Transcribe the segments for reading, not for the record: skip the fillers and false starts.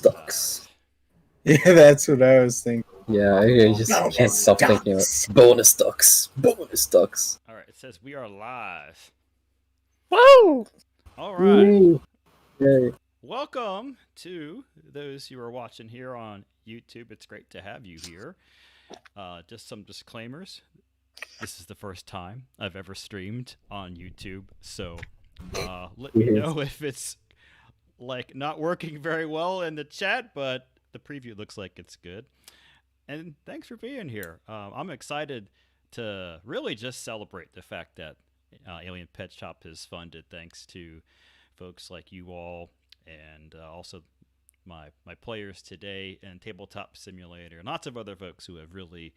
ducks. Yeah, that's what I was thinking. Yeah, I just can't stop thinking of it. Bonus ducks. Bonus ducks. All right, it says we are live. Woo! All right. Woo. Yay. Welcome to those who are watching here on YouTube. It's great to have you here. Just some disclaimers. This is the first time I've ever streamed on YouTube, so let me know if it's like not working very well in the chat, but the preview looks like it's good. And thanks for being here. I'm excited to really just celebrate the fact that Alien Petshop is funded thanks to folks like you all and also my players today and Tabletop Simulator and lots of other folks who have really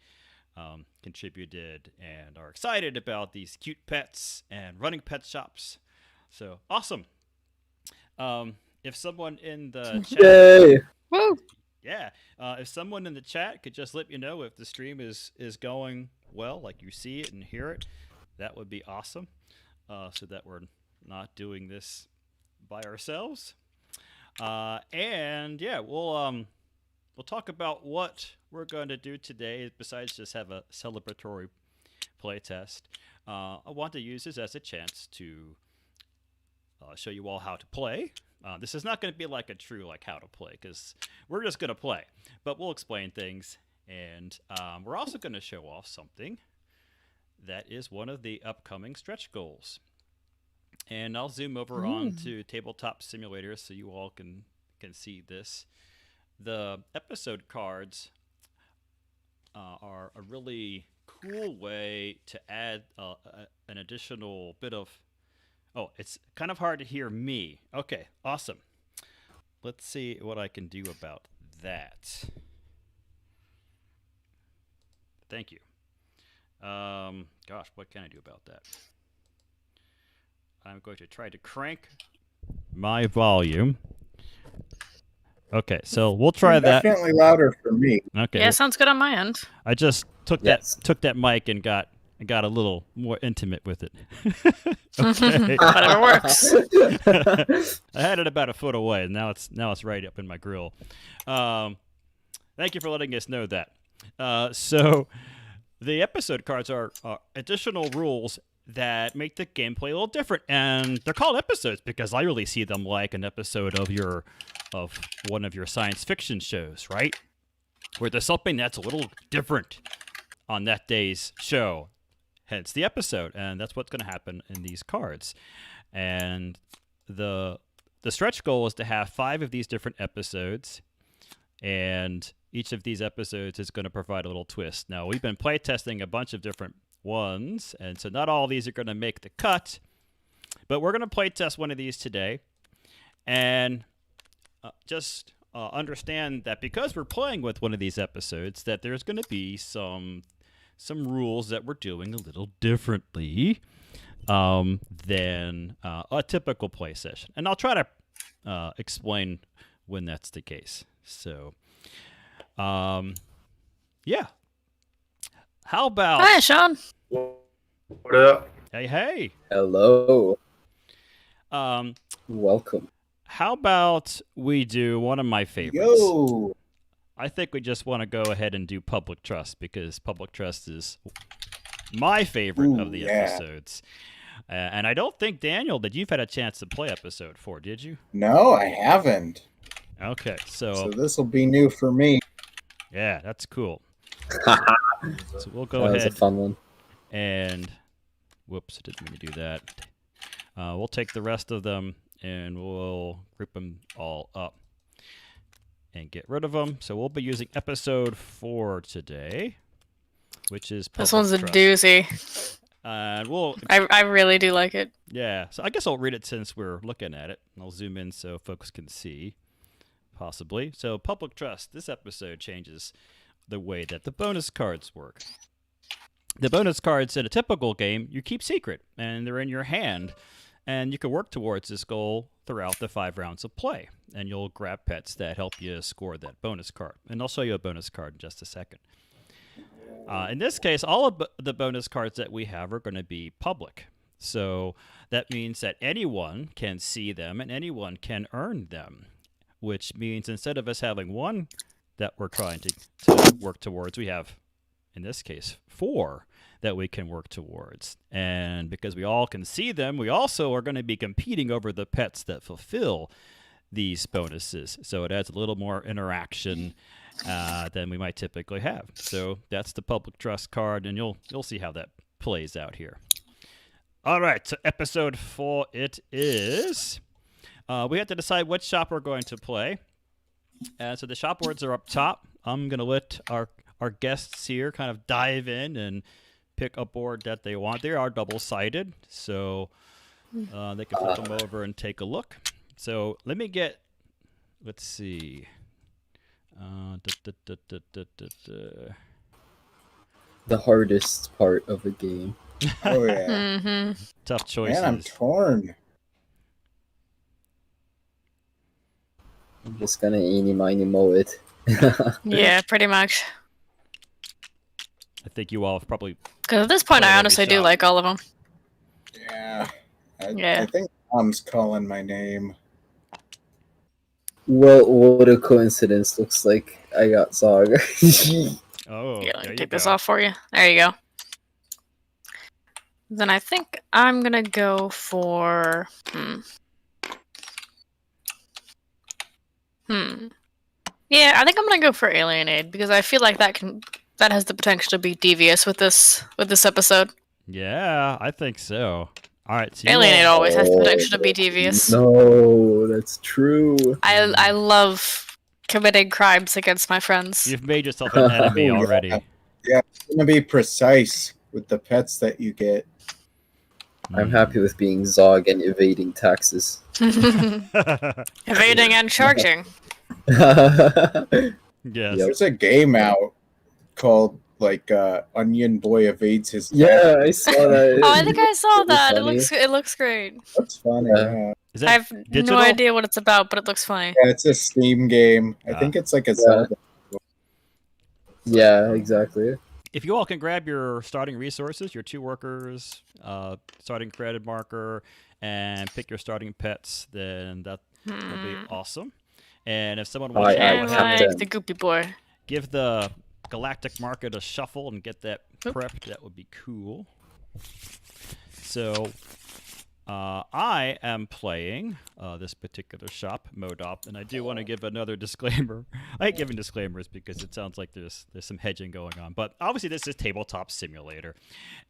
contributed and are excited about these cute pets and running pet shops. So awesome. If someone in the chat, Yay. Woo! yeah, if someone in the chat could just let me know if the stream is going well, like you see it and hear it, that would be awesome. So that we're not doing this by ourselves. And yeah, we'll talk about what we're going to do today. Besides just have a celebratory playtest, I want to use this as a chance to show you all how to play. This is not going to be like a true how to play because we're just going to play, but we'll explain things, and we're also going to show off something that is one of the upcoming stretch goals. And I'll zoom over onto Tabletop Simulator so you all can see this. The episode cards are a really cool way to add an additional bit of... Oh, it's kind of hard to hear me. Okay, awesome. Let's see what I can do about that. Thank you. Gosh, what can I do about that? I'm going to try to crank my volume. Okay, so we'll try that. Definitely louder for me. Okay. Yeah, sounds good on my end. I just took that mic and got a little more intimate with it. Okay. Whatever works. I had it about a foot away, and now it's right up in my grill. Thank you for letting us know that. So the episode cards are additional rules that make the gameplay a little different, and they're called episodes because I really see them like an episode of one of your science fiction shows, right? Where there's something that's a little different on that day's show. Hence the episode, and that's what's going to happen in these cards. And the stretch goal is to have 5 of these different episodes, and each of these episodes is going to provide a little twist. Now, we've been playtesting a bunch of different ones, and so not all of these are going to make the cut, but we're going to playtest one of these today, and just understand that because we're playing with one of these episodes, that there's going to be some rules that we're doing a little differently than a typical play session. And I'll try to explain when that's the case. So, yeah. How about... Hi, Sean. What up? Hey. Hello. Welcome. How about we do one of my favorites? Yo! I think we just want to go ahead and do Public Trust because Public Trust is my favorite of the episodes. And I don't think, Daniel, that you've had a chance to play episode 4, did you? No, I haven't. Okay, so this will be new for me. Yeah, that's cool. So we'll go ahead. That was a fun one. And, whoops, I didn't mean to do that. We'll take the rest of them and we'll group them all up and get rid of them. So we'll be using episode 4 today, which is Public This one's a Trust. doozy. I really do like it. Yeah, so I guess I'll read it since we're looking at it. I'll zoom in so folks can see, possibly. So Public Trust, this episode changes the way that the bonus cards work. The bonus cards in a typical game, you keep secret, and they're in your hand. And you can work towards this goal throughout the 5 rounds of play. And you'll grab pets that help you score that bonus card. And I'll show you a bonus card in just a second. In this case, all of the bonus cards that we have are going to be public. So that means that anyone can see them and anyone can earn them which means instead of us having one that we're trying to work towards, we have, in this case, 4 that we can work towards. And because we all can see them, we also are going to be competing over the pets that fulfill these bonuses. So it adds a little more interaction than we might typically have. So that's the public trust card, and you'll see how that plays out here. All right, so episode 4 it is. We have to decide which shop we're going to play. So the shop boards are up top. I'm going to let our guests here kind of dive in and pick a board that they want. They are double-sided, so they can flip them over and take a look. So let me get, let's see. The hardest part of the game. Oh yeah. Mm-hmm. Tough choices. Man, I'm torn. I'm just gonna eeny, miny, moe it. Yeah, pretty much. I think you all have probably... Because at this point, Play I every honestly do shop. like all of them. Yeah. Yeah. I think Mom's calling my name. Well, what a coincidence. Looks like I got Zog. Oh, Yeah, let there me you take this go. off for you. There you go. Then I think I'm gonna go for Yeah, I think I'm gonna go for Alienate because I feel like that has the potential to be devious with this episode. Yeah, I think so. All right, so you Alienate all- always has the potential to be devious. No, that's true. I love committing crimes against my friends. You've made yourself an enemy Oh, yeah. already. Yeah, it's gonna be precise with the pets that you get. I'm happy with being Zog and evading taxes. Evading and charging. Yes. Yep. There's a game out called like Onion Boy Evades His Yeah, I saw that. Oh, I think I saw It was that. funny. It looks great. That's funny. Yeah. Yeah. Is I that have digital? no idea what it's about, but it looks funny. Yeah, it's a Steam game. I think it's like a Zelda. Yeah, exactly. If you all can grab your starting resources, your 2 workers, starting credit marker, and pick your starting pets, then that will be awesome. And if someone wants to I go And ahead like and Captain. the Goopy Boy. give the galactic market a shuffle and get that prepped, that would be cool. So I am playing this particular shop, Modop, and I do want to give another disclaimer. I hate giving disclaimers because it sounds like there's some hedging going on, but obviously this is Tabletop Simulator,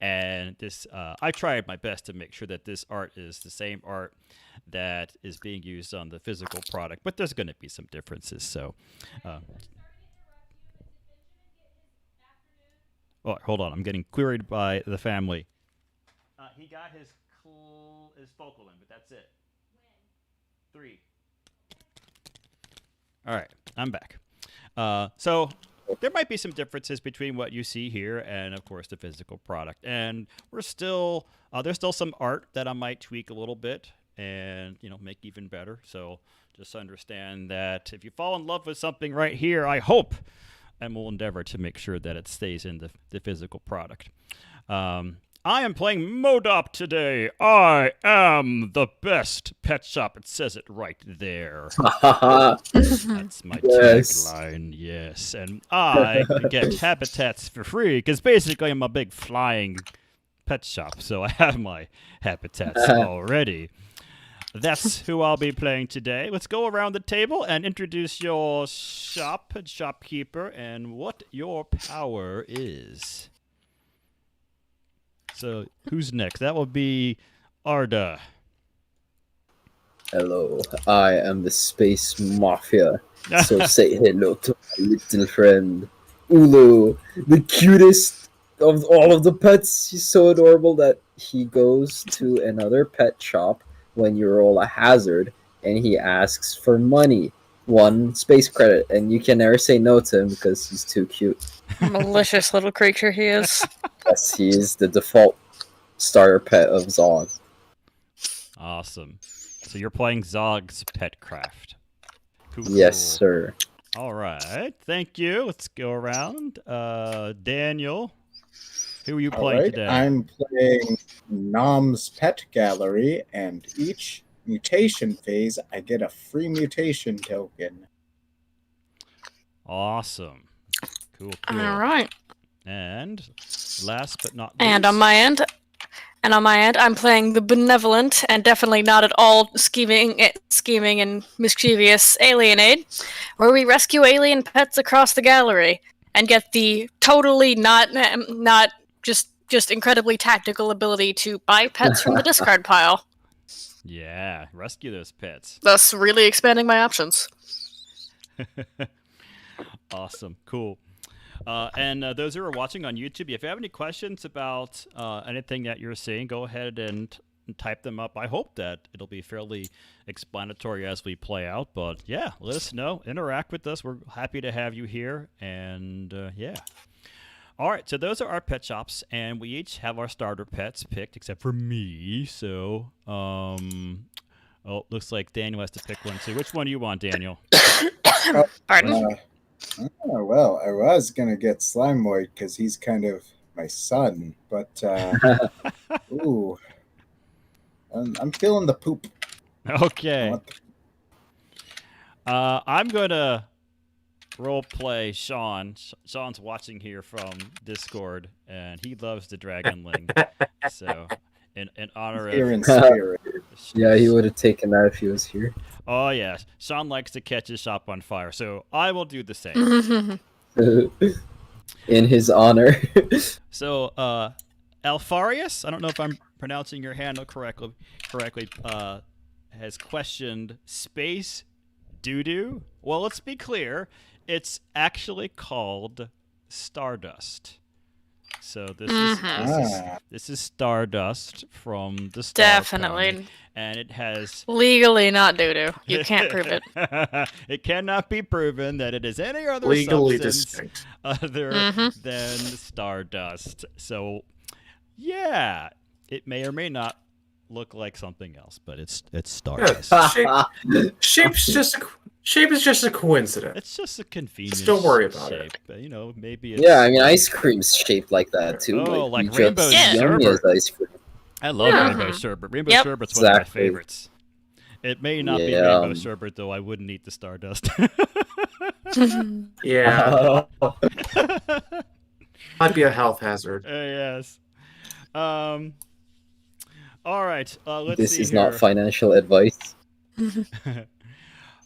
and this I tried my best to make sure that this art is the same art that is being used on the physical product, but there's going to be some differences. So, oh, hold on, I'm getting queried by the family. He got his focal in, but that's it. 3. All right, I'm back. So there might be some differences between what you see here and, of course, the physical product. And we're still there's still some art that I might tweak a little bit and make even better. So just understand that if you fall in love with something right here, I hope and will endeavor to make sure that it stays in the physical product. I am playing Modop today. I am the best pet shop. It says it right there. That's my Yes. tagline, yes. And I can get habitats for free because basically I'm a big flying pet shop, so I have my habitats already. That's who I'll be playing today. Let's go around the table and introduce your shop and shopkeeper and what your power is. So, who's next? That will be Arda. Hello, I am the Space Mafia. So say hello to my little friend, Ulu, the cutest of all of the pets. He's so adorable that he goes to another pet shop when you roll a hazard and he asks for money, 1 space credit, and you can never say no to him because he's too cute. Malicious little creature he is. Yes, he is the default starter pet of Zog. Awesome. So you're playing Zog's Petcraft. Cool. Yes, sir. All right. Thank you. Let's go around. Daniel, who are you All playing right, today? I'm playing Nom's Pet Gallery, and each mutation phase, I get a free mutation token. Awesome. Cool. All right. And last but not least. And on my end, I'm playing the benevolent and definitely not at all scheming and mischievous Alien Aid, where we rescue alien pets across the gallery and get the totally not just incredibly tactical ability to buy pets from the discard pile, Yeah, rescue those pets. thus really expanding my options. Awesome. Cool. And those who are watching on YouTube, if you have any questions about anything that you're seeing, go ahead and type them up. I hope that it'll be fairly explanatory as we play out. But yeah, let us know. Interact with us. We're happy to have you here. And yeah. All right, so those are our pet shops, and we each have our starter pets picked, except for me. So, looks like Daniel has to pick one too. Which one do you want, Daniel? Pardon? Oh, well, I was going to get Slimoid because he's kind of my son, but ooh, I'm feeling the poop. Okay. I'm going to role play Sean. Sean's watching here from Discord, and he loves the Dragonling. So, in honor Here in of... spirit. Yeah, he would have taken that if he was here. Oh, yeah. Sean likes to catch his shop on fire, so I will do the same. In his honor. So, Alfarius, I don't know if I'm pronouncing your handle correctly, has questioned Space Doo-Doo. Well, let's be clear. It's actually called Stardust. So this is Stardust from the Star Definitely. Pony, and it has Legally not doo-doo. You can't prove it. It cannot be proven that it is any other Legally substance distinct. other than Stardust. So, yeah, it may or may not look like something else, but it's Stardust. Shape is just a coincidence. It's just a convenient Don't worry about shape. it. You know, maybe it's... Yeah, I mean, ice cream's shaped like that too. Oh, like you rainbow just yummy as sherbet. ice cream. I love rainbow sherbet. Rainbow Yep. sherbet's one of my Exactly. favorites. It may not be Yeah, rainbow sherbet, though. I wouldn't eat the Stardust. Yeah, might be a health hazard. Yes. All right. Let's This see is here. not financial advice.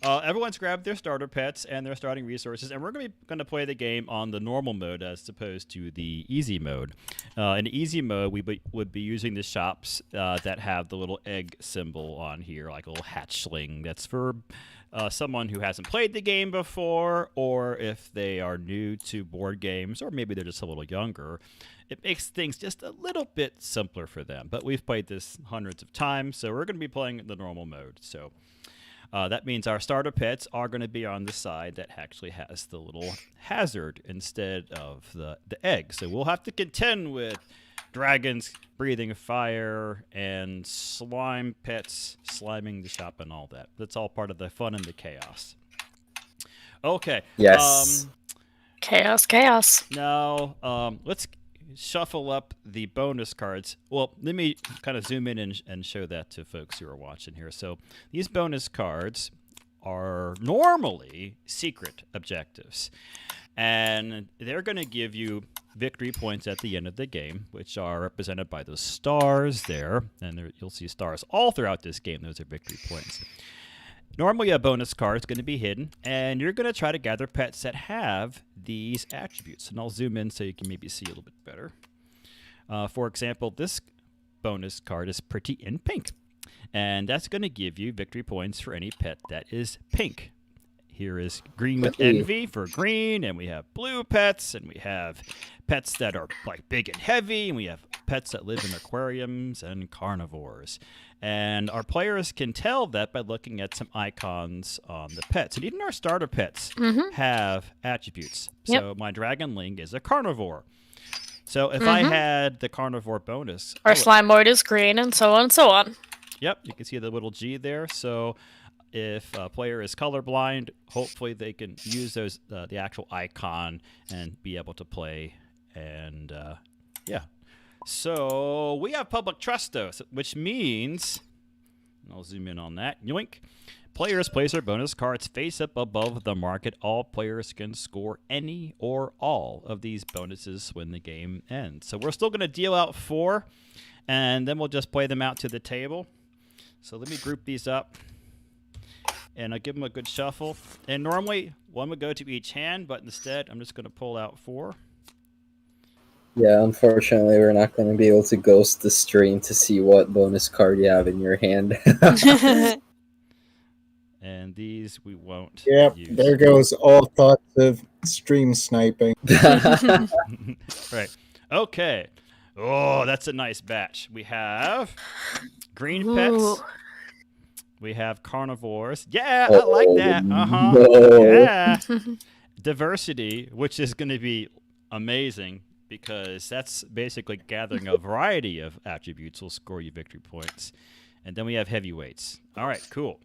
Everyone's grabbed their starter pets and their starting resources, and we're going to play the game on the normal mode as opposed to the easy mode. In easy mode, we would be using the shops that have the little egg symbol on here, like a little hatchling. That's for someone who hasn't played the game before, or if they are new to board games, or maybe they're just a little younger. It makes things just a little bit simpler for them. But we've played this hundreds of times, so we're going to be playing the normal mode. So that means our starter pets are going to be on the side that actually has the little hazard instead of the egg. So we'll have to contend with dragons breathing fire and slime pets sliming the shop and all that. That's all part of the fun and the chaos. Okay. Yes. Chaos. Now, let's shuffle up the bonus cards. Well, let me kind of zoom in and show that to folks who are watching here. So these bonus cards are normally secret objectives, and they're going to give you victory points at the end of the game, which are represented by those stars there, and there, you'll see stars all throughout this game. Those are victory points. Normally, a bonus card is going to be hidden, and you're going to try to gather pets that have these attributes. And I'll zoom in so you can maybe see a little bit better. For example, this bonus card is pretty in pink, and that's going to give you victory points for any pet that is pink. Here is green with envy for green, and we have blue pets, and we have pets that are like big and heavy, and we have pets that live in aquariums and carnivores. And our players can tell that by looking at some icons on the pets. And even our starter pets have attributes. Yep. So my Dragonling is a carnivore. So if I had the carnivore bonus... Our Slimoid is green, and so on and so on. Yep, you can see the little G there. So if a player is colorblind, hopefully they can use those the actual icon and be able to play. And yeah. So we have public trust, though, which means I'll zoom in on that. Yoink. Players place their bonus cards face up above the market. All players can score any or all of these bonuses when the game ends. So we're still going to deal out 4, and then we'll just play them out to the table. So let me group these up, and I'll give them a good shuffle. And normally, 1 would go to each hand, but instead, I'm just going to pull out 4. Yeah, unfortunately, we're not going to be able to ghost the stream to see what bonus card you have in your hand. And these we won't Yep, use. there goes all thoughts of stream sniping. Right. Okay. Oh, that's a nice batch. We have green Ooh. pets. We have carnivores. Yeah, I like that. Uh-huh. No. Yeah. Diversity, which is going to be amazing because that's basically gathering a variety of attributes will score you victory points. And then we have heavyweights. All right, cool.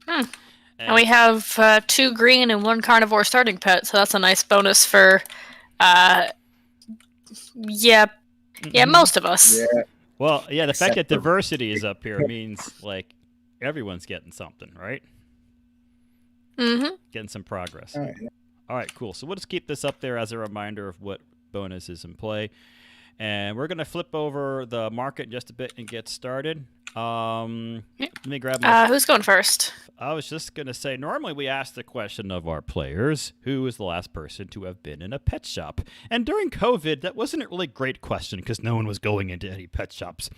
And we have 2 green and 1 carnivore starting pet, so that's a nice bonus for, most of us. Yeah, Well, yeah, the fact Except that for- diversity is up here means, like, everyone's getting something, right? Mm-hmm. Getting some progress. all right. All right, cool. So we'll just keep this up there as a reminder of what bonus is in play. And we're going to flip over the market just a bit and get started. Let me grab my... Who's going first? I was just going to say, normally we ask the question of our players, who is the last person to have been in a pet shop? And during COVID, that wasn't a really great question because no one was going into any pet shops.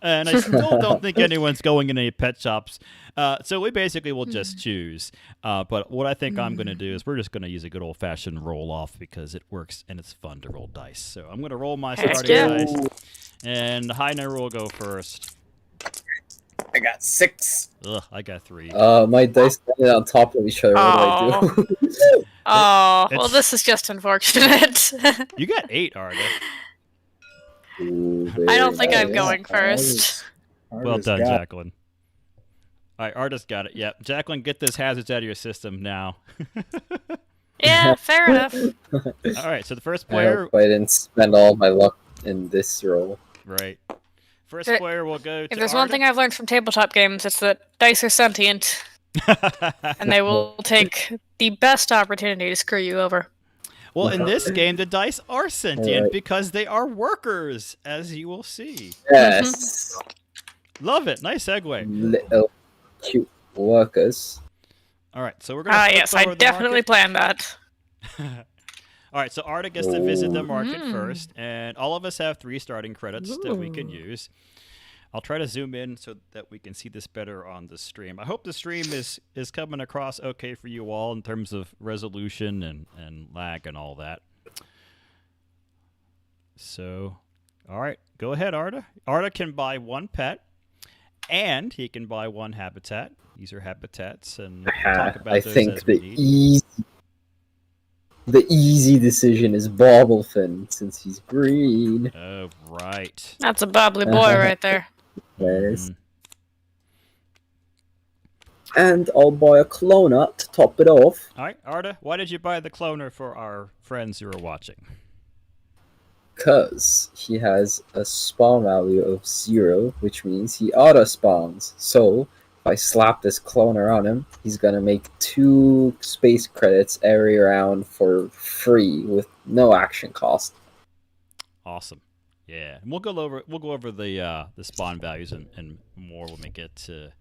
And I still don't think anyone's going into any pet shops. So we basically will just choose. But what I think I'm going to do is we're just going to use a good old-fashioned roll-off because it works and it's fun to roll dice. So I'm going to roll my Heck starting yeah. dice. And the high number will go first. I got 6. Ugh, I got 3. My dice landed on top of each other. What do I do? Oh, well, It's- this is just unfortunate. You got 8, Arda. Ooh, I don't think very I'm nice. going first. Well done, Jacqueline. All right, Arda's got it. Yep. Jacqueline, get those hazards out of your system now. Yeah, fair enough. All right, so the first I player... hope I didn't spend all my luck in this roll. Right. First There- player will go to If there's one Arda. thing I've learned from tabletop games, it's that dice are sentient, and they will take the best opportunity to screw you over. Well, in this game, the dice are sentient Alright. because they are workers, as you will see. Yes. Love it. Nice segue. Little cute workers. All right, so we're going to Yes, I definitely planned that. All right, so Arda gets to visit the Ooh. market first, and all of us have 3 starting credits that we can Ooh. use. I'll try to zoom in so that we can see this better on the stream. I hope the stream is coming across okay for you all in terms of resolution and lag and all that. So, all right, go ahead, Arda. Arda can buy 1 pet, and he can buy 1 habitat. These are habitats, and we'll talk about I those think as we the need. easy decision is Bobblefin since he's green. Oh, right. That's a bubbly boy right there. Yes. Mhm. And I'll buy a clona to top it off. All right, Arda, why did you buy the cloner for our friends who are watching? Because he has a spawn value of 0, which means he auto spawns. So if I slap this cloner on him, he's gonna make 2 space credits every round for free with no action cost. Awesome. Yeah, and we'll go over the spawn values and more when we get to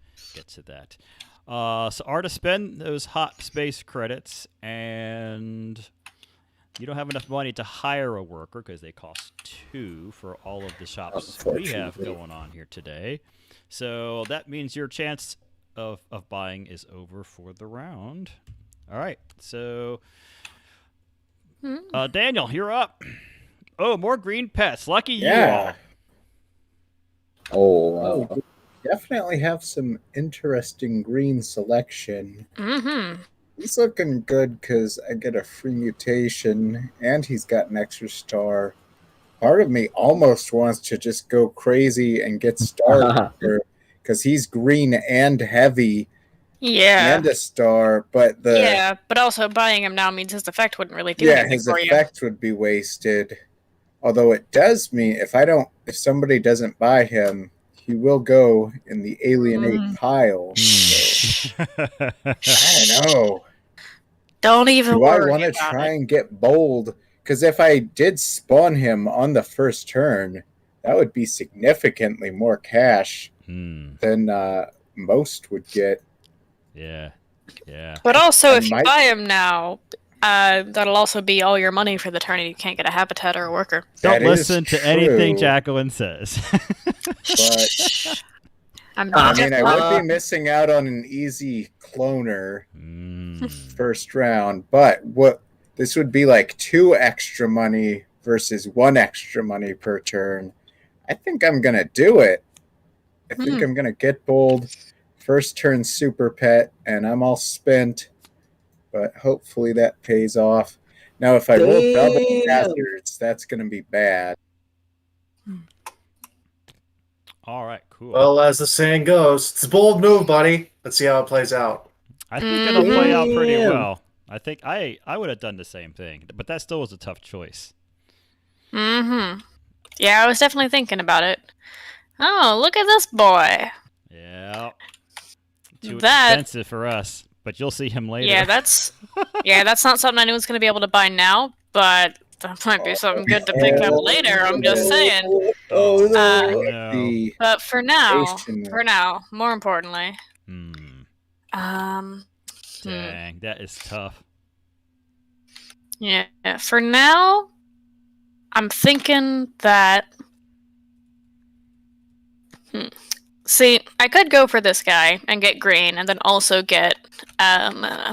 that. So Arda, spend those hot space credits, and you don't have enough money to hire a worker because they cost 2 for all of the shops we have Unfortunately. going on here today. So that means your chance of buying is over for the round. All right, so Daniel, you're up. Oh, more green pets. Lucky you Yeah. all. Oh, wow. Oh, definitely have some interesting green selection. Mm-hmm. He's looking good because I get a free mutation and he's got an extra star. Part of me almost wants to just go crazy and get star because he's green and heavy Yeah. and a star, but Yeah, but also buying him now means his effect wouldn't really do anything his for you. effect would be wasted. Although it does mean if somebody doesn't buy him, he will go in the alienate pile. So, I don't know. Don't even Do I worry want to about try it. and get bold? Because if I did spawn him on the first turn, that would be significantly more cash than most would get. Yeah. But also, I if you might- buy him now, that'll also be all your money for the turn, and you can't get a habitat or a worker. Don't That is listen to anything true, Jacqueline says. But I'm I just mean, I would be missing out on an easy cloner first round. But this would be like 2 extra money versus 1 extra money per turn. I think I'm gonna do it. I think I'm gonna get bold. First turn super pet, and I'm all spent. But hopefully that pays off. Now, if I roll double hazards, that's gonna be bad. All right, cool. Well, as the saying goes, it's a bold move, buddy. Let's see how it plays out. I think it'll play out pretty well. I think I would have done the same thing, but that still was a tough choice. Yeah, I was definitely thinking about it. Oh, look at this boy. Yeah. Too That- expensive for us, but you'll see him later. Yeah, that's not something I knew was going to be able to buy now, but that might be something good to pick up later. I'm just saying. Oh no. The But for now, Station- more importantly, Dang, that is tough. yeah, for now, I'm thinking that. See, I could go for this guy and get green, and then also get, also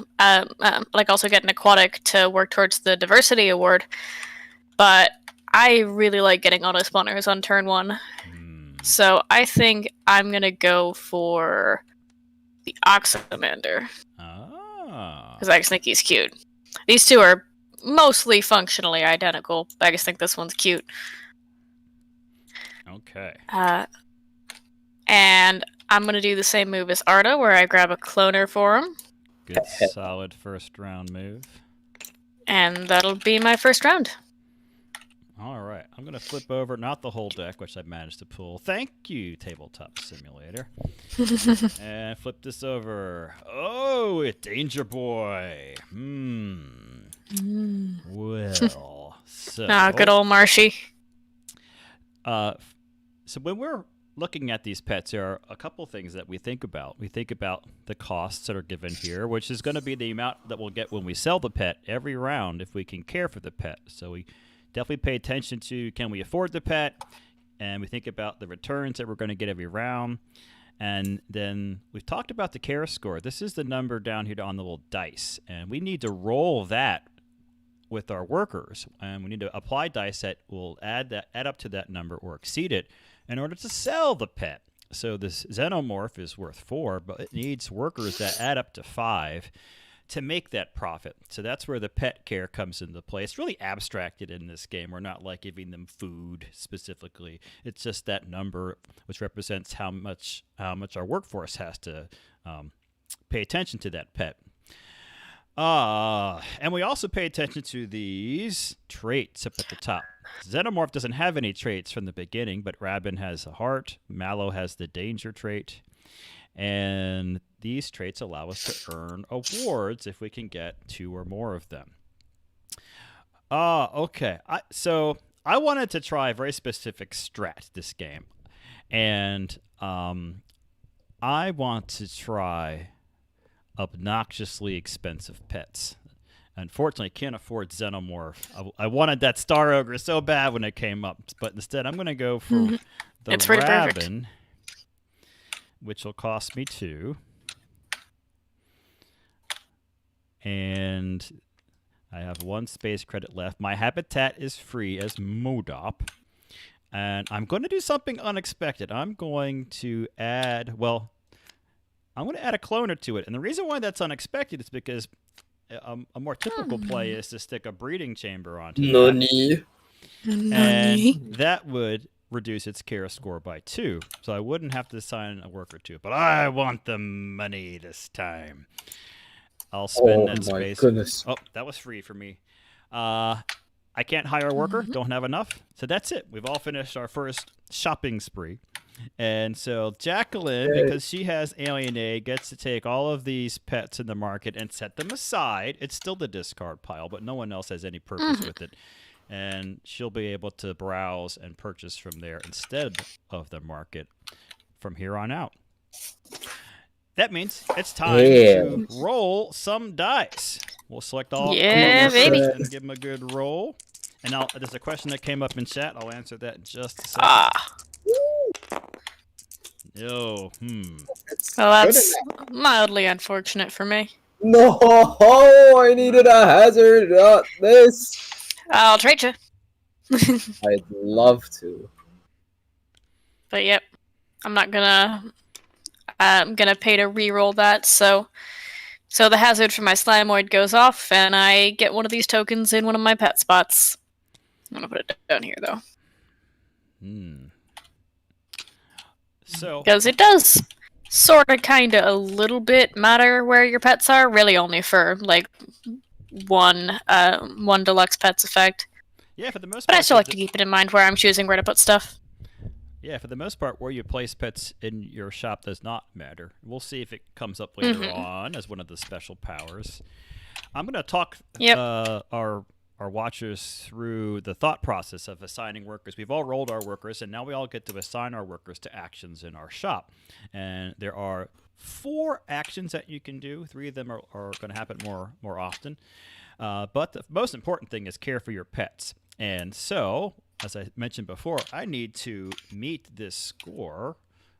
get an aquatic to work towards the diversity award. But I really like getting auto spawners on turn 1, so I think I'm gonna go for the Oxymander because I just think he's cute. These two are mostly functionally identical, but I just think this one's cute. Okay. And I'm going to do the same move as Arda, where I grab a cloner for him. Good, solid first round move. And that'll be my first round. All right. I'm going to flip over, not the whole deck, which I managed to pull. Thank you, Tabletop Simulator. And flip this over. Oh, a Danger Boy. Well, so... Good old Marshy. So when we're looking at these pets, there are a couple things that we think about. We think about the costs that are given here, which is going to be the amount that we'll get when we sell the pet every round if we can care for the pet. So we definitely pay attention to, can we afford the pet? And we think about the returns that we're going to get every round. And then we've talked about the care score. This is the number down here on the little dice. And we need to roll that with our workers. And we need to apply dice that will add up to that number or exceed it in order to sell the pet. So this xenomorph is worth 4, but it needs workers that add up to 5 to make that profit. So that's where the pet care comes into play. It's really abstracted in this game. We're not like giving them food specifically. It's just that number which represents how much our workforce has to pay attention to that pet. And we also pay attention to these traits up at the top. Xenomorph doesn't have any traits from the beginning, but Rabin has a heart. Mallow has the danger trait. And these traits allow us to earn awards if we can get 2 or more of them. Okay. So I wanted to try a very specific strat this game. And I want to try obnoxiously expensive pets. Unfortunately, can't afford Xenomorph. I wanted that Star Ogre so bad when it came up, but instead I'm going to go for the Rabin, which will cost me 2. And I have 1 space credit left. My habitat is free as Modop. And I'm going to do something unexpected. I'm going to add a cloner to it. And the reason why that's unexpected is because a more typical play is to stick a breeding chamber onto that. And that would reduce its care score by 2. So I wouldn't have to assign a worker to it. But I want the money this time. I'll spend that space. Goodness. Oh, that was free for me. I can't hire a worker. Don't have enough. So that's it. We've all finished our first shopping spree. And so Jacqueline, Yay. because she has Alienate, gets to take all of these pets in the market and set them aside. It's still the discard pile, but no one else has any purpose with it. And she'll be able to browse and purchase from there instead of the market from here on out. That means it's time to roll some dice. We'll select all Yeah, baby. and give them a good roll. And there's a question that came up in chat. I'll answer that in just a second. Yo, Well, that's mildly unfortunate for me. No, I needed a hazard, not this. I'll trade you. I'd love to. But yep, I'm gonna pay to re-roll that. So the hazard for my Slimeoid goes off, and I get one of these tokens in one of my pet spots. I'm gonna put it down here though. So Because it does sort of, kind of, a little bit matter where your pets are. Really, only for like one deluxe pets effect. yeah, for the most part. But I still like to keep it in mind where I'm choosing where to put stuff. Yeah, for the most part, where you place pets in your shop does not matter. We'll see if it comes up later on as one of the special powers. I'm going to talk our watchers through the thought process of assigning workers. We've all rolled our workers, and now we all get to assign our workers to actions in our shop. And there are 4 actions that you can do. 3 of them are going to happen more often. But the most important thing is care for your pets. And so, as I mentioned before, I need to meet this score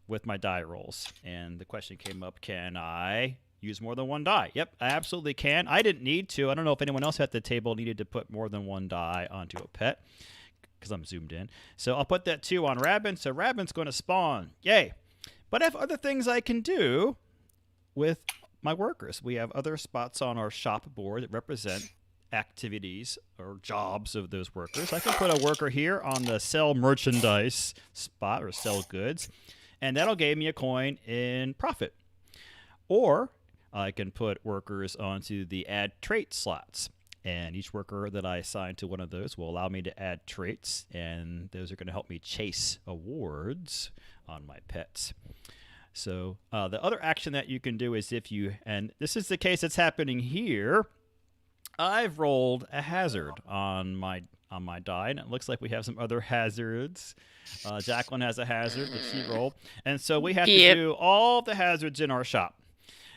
with my die rolls. And the question came up, can I use more than 1 die? Yep, I absolutely can. I didn't need to. I don't know if anyone else at the table needed to put more than 1 die onto a pet, because I'm zoomed in. So I'll put that 2 on Rabin. So Rabin's going to spawn. Yay. But I have other things I can do with my workers. We have other spots on our shop board that represent activities or jobs of those workers. I can put a worker here on the sell merchandise spot or sell goods, and that'll give me a coin in profit. Or I can put workers onto the add trait slots, and each worker that I assign to one of those will allow me to add traits, and those are going to help me chase awards on my pets. So the other action that you can do is and this is the case that's happening here, I've rolled a hazard on my die, and it looks like we have some other hazards. Jacqueline has a hazard that she rolled, and so we have to do all the hazards in our shop.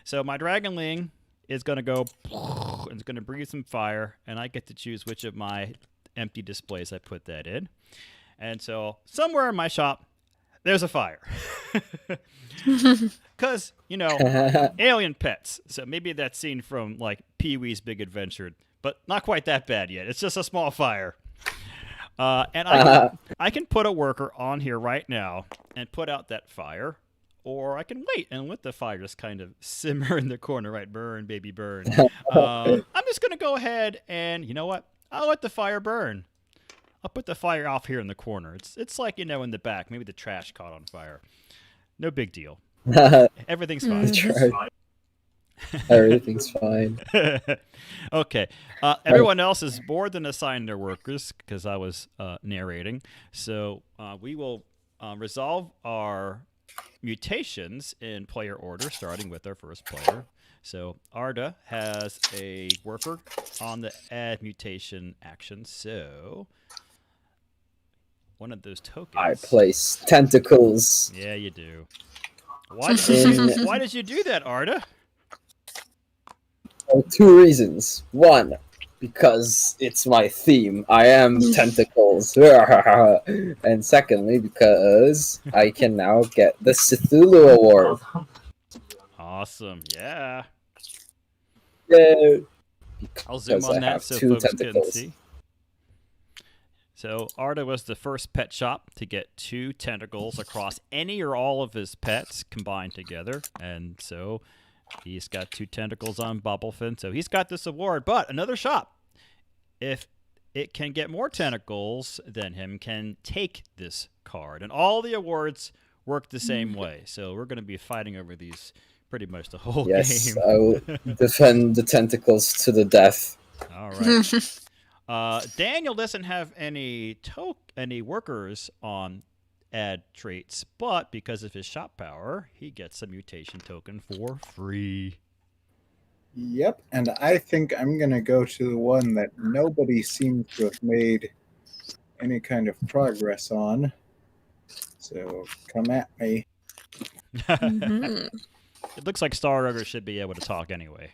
So my Dragonling is going to go, and it's going to breathe some fire, and I get to choose which of my empty displays I put that in. And so somewhere in my shop, there's a fire. Because, alien pets. So maybe that's seen from, like, Pee-wee's Big Adventure. But not quite that bad yet. It's just a small fire. And I can put a worker on here right now and put out that fire. Or I can wait and let the fire just kind of simmer in the corner, right? Burn, baby, burn. I'm just going to go ahead and, you know what? I'll let the fire burn. I'll put the fire off here in the corner. It's like, in the back. Maybe the trash caught on fire. No big deal. Everything's fine. Everything's fine. Okay. Everyone else is more than assigned their workers because I was narrating. So we will resolve our mutations in player order, starting with our first player. So Arda has a worker on the add mutation action. So one of those tokens. I place tentacles. Yeah, you do. Why did you do that, Arda? 2 reasons. 1, because it's my theme. I am tentacles. And secondly, because I can now get the Cthulhu Award. Awesome. Yeah. Yay. I'll zoom Because on I that have so 2 folks tentacles. can see. So Arda was the first pet shop to get 2 tentacles across any or all of his pets combined together. And so he's got 2 tentacles on Bubblefin. So he's got this award. But another shop, if it can get more tentacles than him, can take this card. And all the awards work the same way. So we're going to be fighting over these pretty much the whole game. Yes, I will defend the tentacles to the death. All right. Daniel doesn't have any workers on add traits, but because of his shop power, he gets a mutation token for free. Yep, and I think I'm going to go to the one that nobody seems to have made any kind of progress on. So come at me. Mhm. It looks like Star Ogre should be able to talk anyway.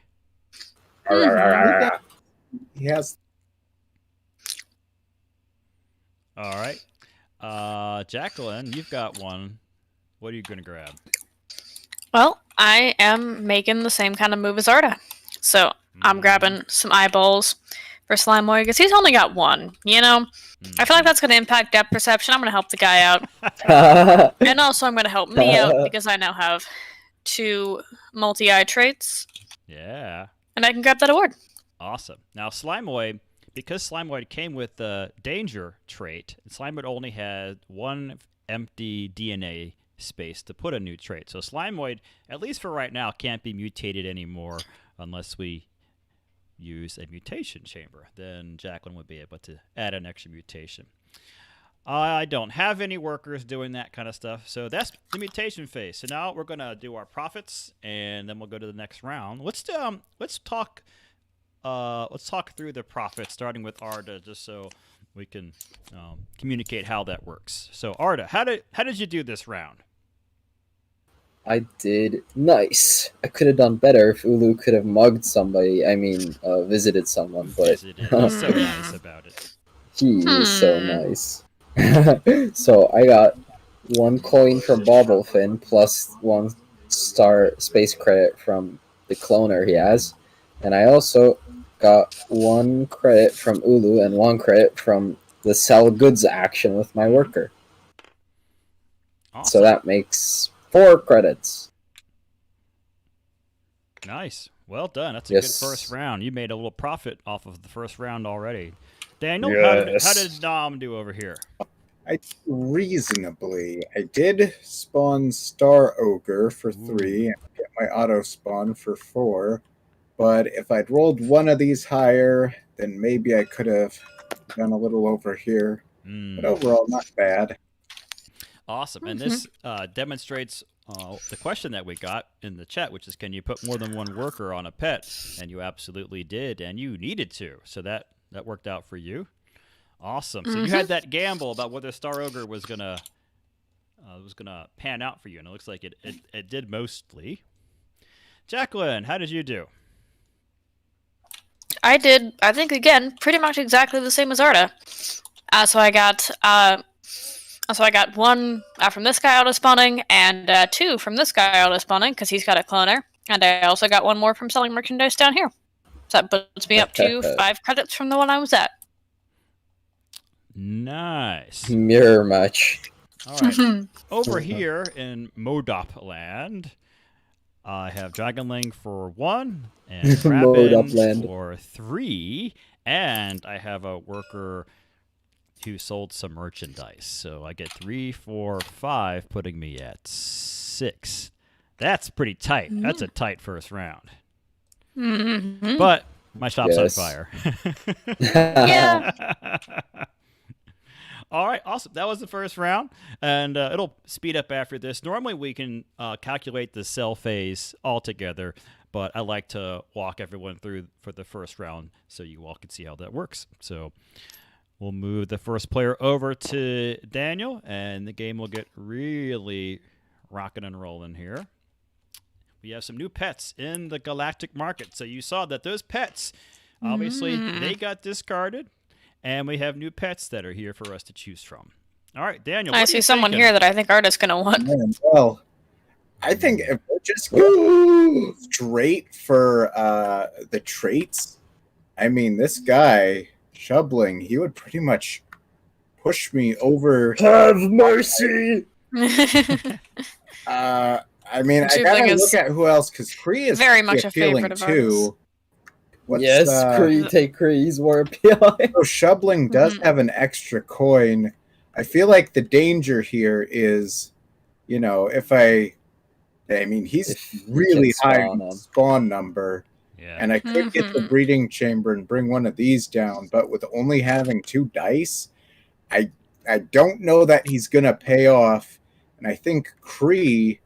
He has. All right. Jacqueline, you've got one. What are you going to grab? Well, I am making the same kind of move as Arda. So I'm grabbing some eyeballs for Slime because he's only got one, you know? I feel like that's going to impact depth perception. I'm going to help the guy out. And also I'm going to help me out because I now have 2 multi-eye traits. Yeah. And I can grab that award. Awesome. Now, Slimoid, because Slimoid came with the danger trait, Slimoid only had 1 empty DNA space to put a new trait. So Slimoid, at least for right now, can't be mutated anymore unless we use a mutation chamber. Then Jacqueline would be able to add an extra mutation. I don't have any workers doing that kind of stuff, so that's the phase. So now we're gonna do our profits, and then we'll go to the next round. Let's talk through the profits, starting with Arda, just so we can communicate how that works. So Arda, how did you do this round? I did nice. I could have done better if Ulu could have mugged somebody. I mean, visited someone, but Visited. He's so nice about it. he is so nice. So I got 1 coin from Bobblefin plus 1 star space credit from the cloner he has, and I also got 1 credit from Ulu and 1 credit from the sell goods action with my worker. Awesome. So that makes 4 credits. Nice. Well done. That's a Yes. good first round. You made a little profit off of the first round already. Daniel, Yes. how did Dom do over here? I reasonably. I did spawn Star Ogre for 3 and get my auto spawn for 4. But if I'd rolled one of these higher, then maybe I could have done a little over here. But overall, not bad. Awesome. And this demonstrates the question that we got in the chat, which is, can you put more than 1 worker on a pet? And you absolutely did, and you needed to. So that worked out for you. Awesome. So you had that gamble about whether Star Ogre was gonna pan out for you, and it looks like it did mostly. Jacqueline, how did you do? I did, I think, again, pretty much exactly the same as Arda. So I got 1 from this guy auto-spawning, and 2 from this guy auto-spawning, because he's got a cloner. And I also got 1 more from selling merchandise down here. So that puts me up to 5 credits from the one I was at. Nice. Mirror match. All right. Over here in Modop land, I have Dragonling for 1 and Modop Rabin land. for 3, and I have a worker who sold some merchandise. So I get 3, 4, 5, putting me at 6. That's pretty tight. That's a tight first round. But my shop's on fire. Yeah. All right, awesome. That was the first round, and it'll speed up after this. Normally, we can calculate the sell phase altogether, but I like to walk everyone through for the first round so you all can see how that works. So we'll move the first player over to Daniel, and the game will get really rocking and rolling here. We have some new pets in the galactic market. So you saw that those pets, obviously, they got discarded. And we have new pets that are here for us to choose from. All right, Daniel. I see someone here that I think Arda's going to want. Well, I think if we're just going straight for the traits, I mean, this guy, Shubling, he would pretty much push me over. Have mercy! I mean, I gotta look at who else, because Kree is very much a appealing favorite of too. Yes, Kree, take Kree, he's more appealing. So Shubling does have an extra coin. I feel like the danger here is, you know, I mean, he's really high on spawn number. Yeah. And I could get the breeding chamber and bring one of these down, but with only having 2 dice, I I don't know that he's gonna pay off, and I think Kree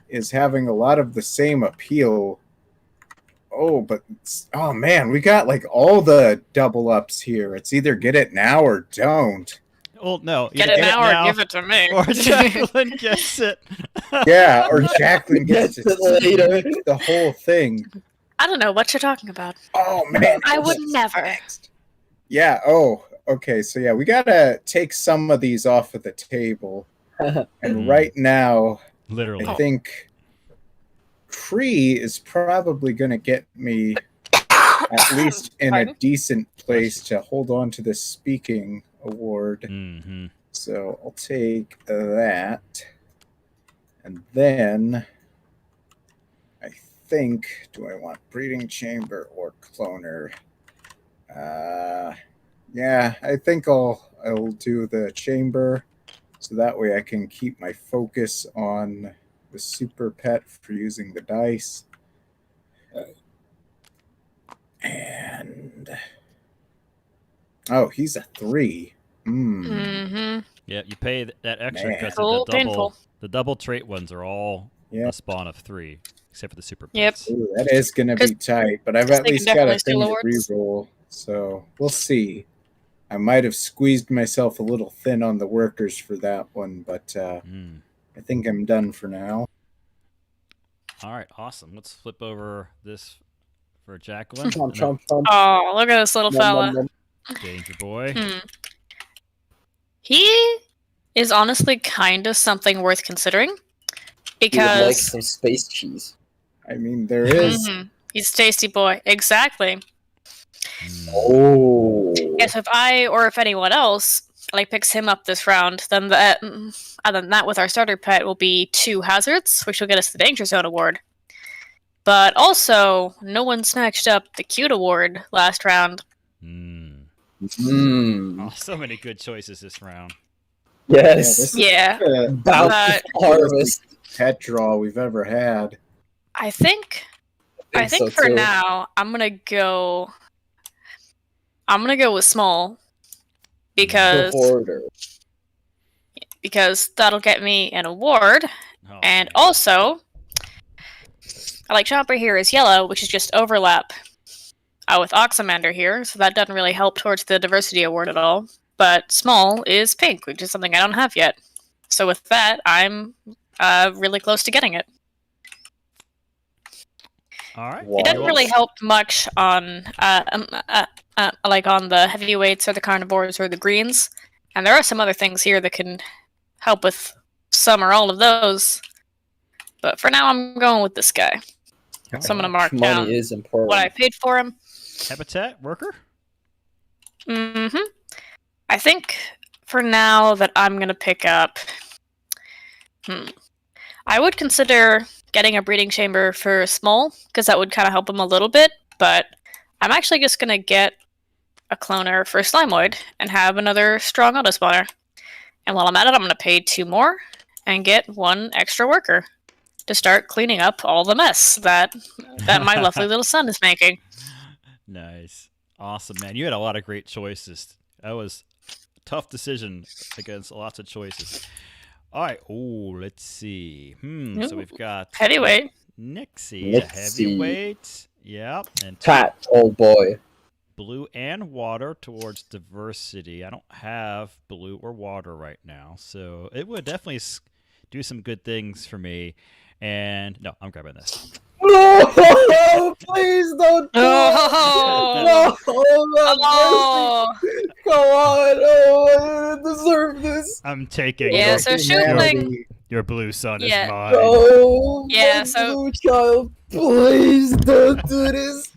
is having a lot of the same appeal. Oh, but oh man, we got like all the double ups here. It's either get it now or don't. Well, no. Get either it now or give it to me. Or Jacqueline gets it. Yeah, or Jacqueline gets Gets it later. the whole thing. I don't know what you're talking about. Oh man, I would what's never. next? Yeah. Oh, okay. So yeah, we gotta take some of these off of the table, and right now, Literally. I think Kree is probably gonna get me at least in a Pardon? decent place to hold on to the speaking award. Mm-hmm. So I'll take that, and then I think, do I want breeding chamber or cloner? Yeah, I think I'll do the chamber, so that way I can keep my focus on the super pet for using the dice. And oh, he's a 3. Mm-hmm. Yeah, you pay that extra Man. because So painful. the double trait ones are all Yeah. a spawn of 3, except for the super Yep. pets. Ooh, that is going to be tight, but I've 'cause at they least can got a definitely steal thing to awards. reroll, so we'll see. I might have squeezed myself a little thin on the workers for that one, but I think I'm done for now. All right, awesome. Let's flip over this for Jacqueline. Chomp, chomp, chomp. Oh, look at this little Nom, fella. nom, nom. Danger boy. He is honestly kind of something worth considering He would like because some space cheese. I mean, there is. he's a tasty boy. Exactly. Oh. Yes, if I or if anyone else picks him up this round, then other than that, with our starter pet will be 2 hazards, which will get us the Danger Zone award. But also, no one snatched up the Cute award last round. Oh, so many good choices this round. Yes. Yeah, About But- to harvest. Pet draw we've ever had. I think so for too. now I'm gonna go with small The because hoarder. that'll get me an award. Oh, And man. also, I like Chopper here is yellow, which is just overlap with Oxamander here, so that doesn't really help towards the diversity award at all. But small is pink, which is something I don't have yet. So with that, I'm really close to getting it. All right. Wow. It doesn't really help much on on the heavyweights or the carnivores or the greens, and there are some other things here that can help with some or all of those. But for now, I'm going with this guy. So I'm gonna mark Money down is important. what I paid for him. Habitat worker? I think for now that I'm gonna pick up. I would consider getting a breeding chamber for small because that would kind of help him a little bit. But I'm actually just gonna get a cloner for Slimoid and have another strong autospawner. And while I'm at it, I'm gonna pay 2 more and get 1 extra worker to start cleaning up all the mess that my lovely little son is making. Nice. Awesome, man. You had a lot of great choices. That was a tough decision against lots of choices. All right. Oh, let's see. So we've got Heavyweight. Nixie, a heavyweight. Yep. And Pat, old boy. blue and water towards diversity. I don't have blue or water right now, so it would definitely do some good things for me. And no, I'm grabbing this. No! Please don't do Oh! it! No! Oh! Come on! Oh, I deserve this! I'm taking Yeah, so Shoopling. your blue son Yeah. is mine. No! Yeah, my so- blue child, please don't do this!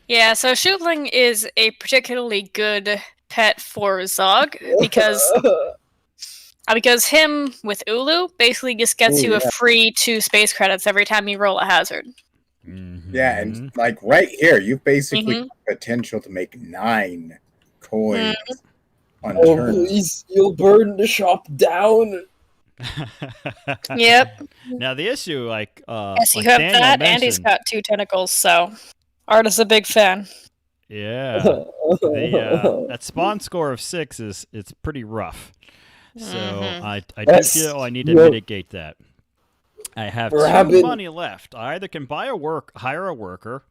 Yeah, so Shoopling is a particularly good pet for Zog because him with Ulu basically just gets Ooh, you a yeah. free 2 space credits every time you roll a hazard. Yeah, and like right here, you've basically Mhm. got potential to make 9 coins on Oh, turn. please, you'll burn the shop down! Yep. Now the issue, Yes, you like have Daniel that, and he's mentioned- got 2 tentacles, so Art is a big fan. Yeah. That spawn score of 6 it's pretty rough. So I do Yes, feel I need to you're- mitigate that. I have 2 Rabbit. money left. I either can hire a worker,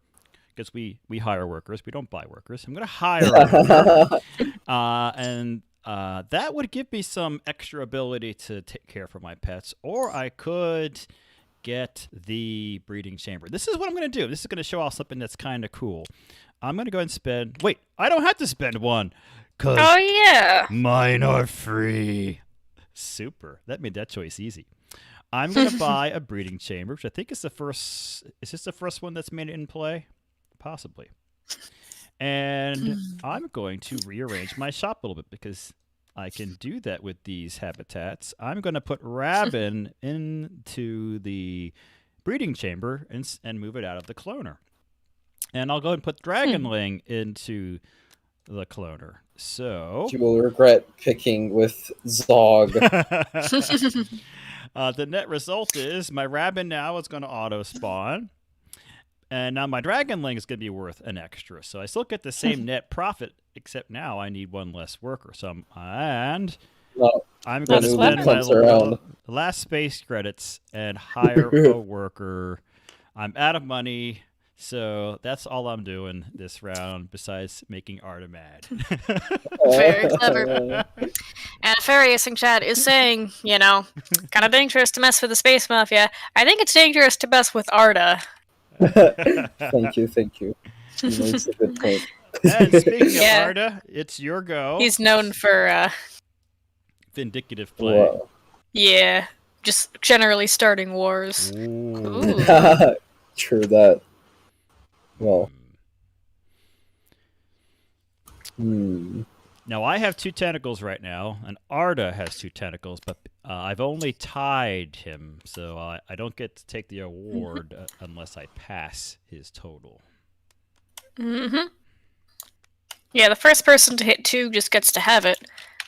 because we hire workers. We don't buy workers. I'm going to hire a worker. And that would give me some extra ability to take care of my pets. Or I could get the breeding chamber. This is what I'm going to do. This is going to show off something that's kind of cool. I'm going to go ahead and spend... Wait, I don't have to spend one. Because Oh yeah. mine are free. Super. That made that choice easy. I'm going to buy a breeding chamber, which I think is the first... Is this the first one that's made it in play? Possibly. And I'm going to rearrange my shop a little bit because I can do that with these habitats. I'm going to put Rabin into the breeding chamber and move it out of the cloner. And I'll go ahead and put Dragonling into the cloner. So You will regret picking with Zog. the net result is my Rabin now is going to auto spawn. And now my Dragonling is going to be worth an extra. So I still get the same net profit, except now I need one less worker. So I'm going to spend my last space credits and hire a worker. I'm out of money, so that's all I'm doing this round besides making Arda mad. Very clever. And Farius in chat is saying, kind of dangerous to mess with the Space Mafia. I think it's dangerous to mess with Arda. Thank you. He makes a good point. And speaking of Arda, it's your go. He's known for, Vindicative play. Wow. yeah, just generally starting wars. Ooh. True that. Well. Now, I have 2 tentacles right now, and Arda has 2 tentacles, but I've only tied him, so I don't get to take the award unless I pass his total. Mm-hmm. Yeah, the first person to hit 2 just gets to have it,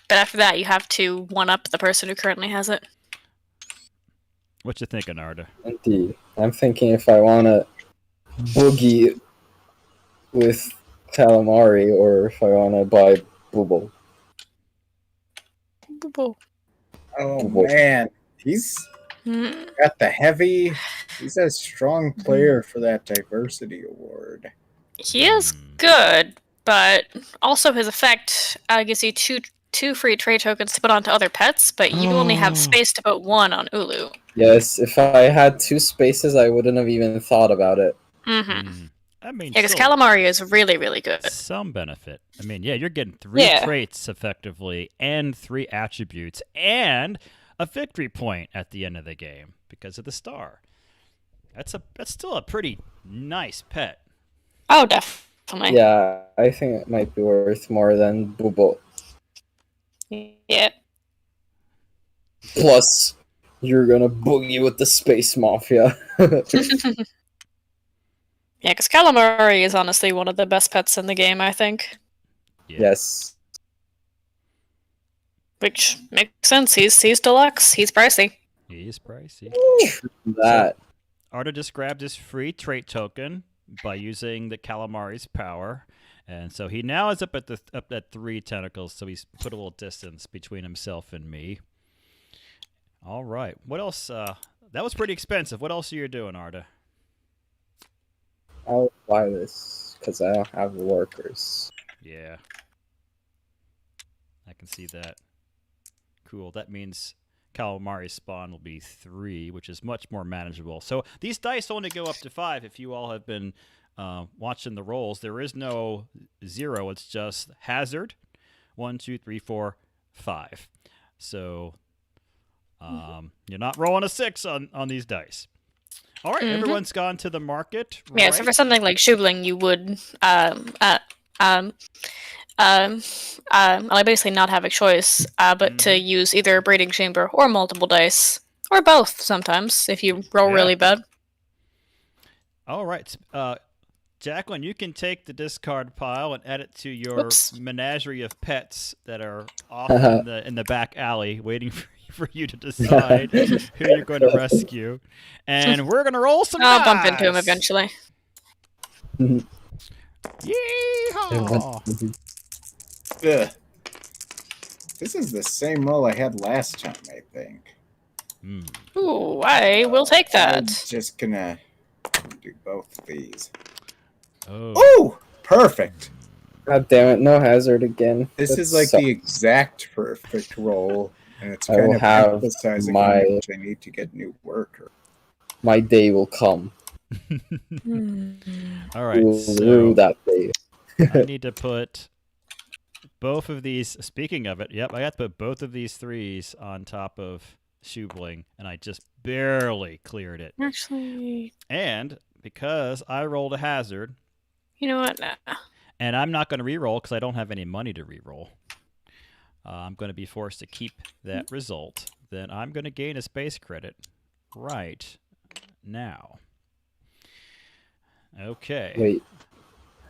but after that you have to one-up the person who currently has it. What you thinking, Arda? Indeed. I'm thinking if I want to boogie with calamari or if I want to buy Booble. Oh man, he's got the heavy. He's a strong player for that diversity award. He is good, but also his effect gives you two free trade tokens to put onto other pets, but you only have space to put 1 on Ulu. Yes, if I had 2 spaces, I wouldn't have even thought about it. I mean, Yeah, because still calamari is really, really good. some benefit. I mean, yeah, you're getting 3 traits effectively, and 3 attributes, and a victory point at the end of the game because of the star. That's still a pretty nice pet. Oh, definitely. Yeah, I think it might be worth more than Booble. Yeah. Plus, you're gonna boogie with the Space Mafia. Yeah, because calamari is honestly one of the best pets in the game, I think. Yeah. Yes. Which makes sense. He's deluxe. He's pricey. He is pricey. That. Arda just grabbed his free trait token by using the calamari's power, and so he now is up at 3 tentacles. So he's put a little distance between himself and me. All right, what else? That was pretty expensive. What else are you doing, Arda? I'll buy this because I don't have workers. Yeah, I can see that. Cool. That means calamari spawn will be 3, which is much more manageable. So these dice only go up to 5. If you all have been watching the rolls, there is no 0. It's just hazard. 1, 2, 3, 4, 5. So you're not rolling a 6 on these dice. All right, everyone's gone to the market. Right? Yeah, so for something like Shubling, you would basically not have a choice, but to use either a breeding chamber or multiple dice, or both sometimes if you roll really bad. All right, Jacqueline, you can take the discard pile and add it to your menagerie of pets that are off in the back alley, waiting for you to decide who you're going to rescue. And we're going to roll some dice. I'll bump into him eventually. Yeehaw! Ugh. This is the same roll I had last time, I think. Ooh, I will take I'm that. just gonna do both of these. Oh. Ooh! Perfect! God damn it! No hazard again. This That is like sucks. the exact perfect roll, and it's I kind will of have emphasizing my- how much I need to get new worker. My day will come. All right, Ooh, so that day. I need to put both of these. Speaking of it, yep, I got to put both of these threes on top of Shoebling, and I just barely cleared it. Actually, And because I rolled a hazard, you know what? and I'm not going to re-roll because I don't have any money to re-roll. I'm going to be forced to keep that result. Then I'm going to gain a space credit right now. Okay. Wait,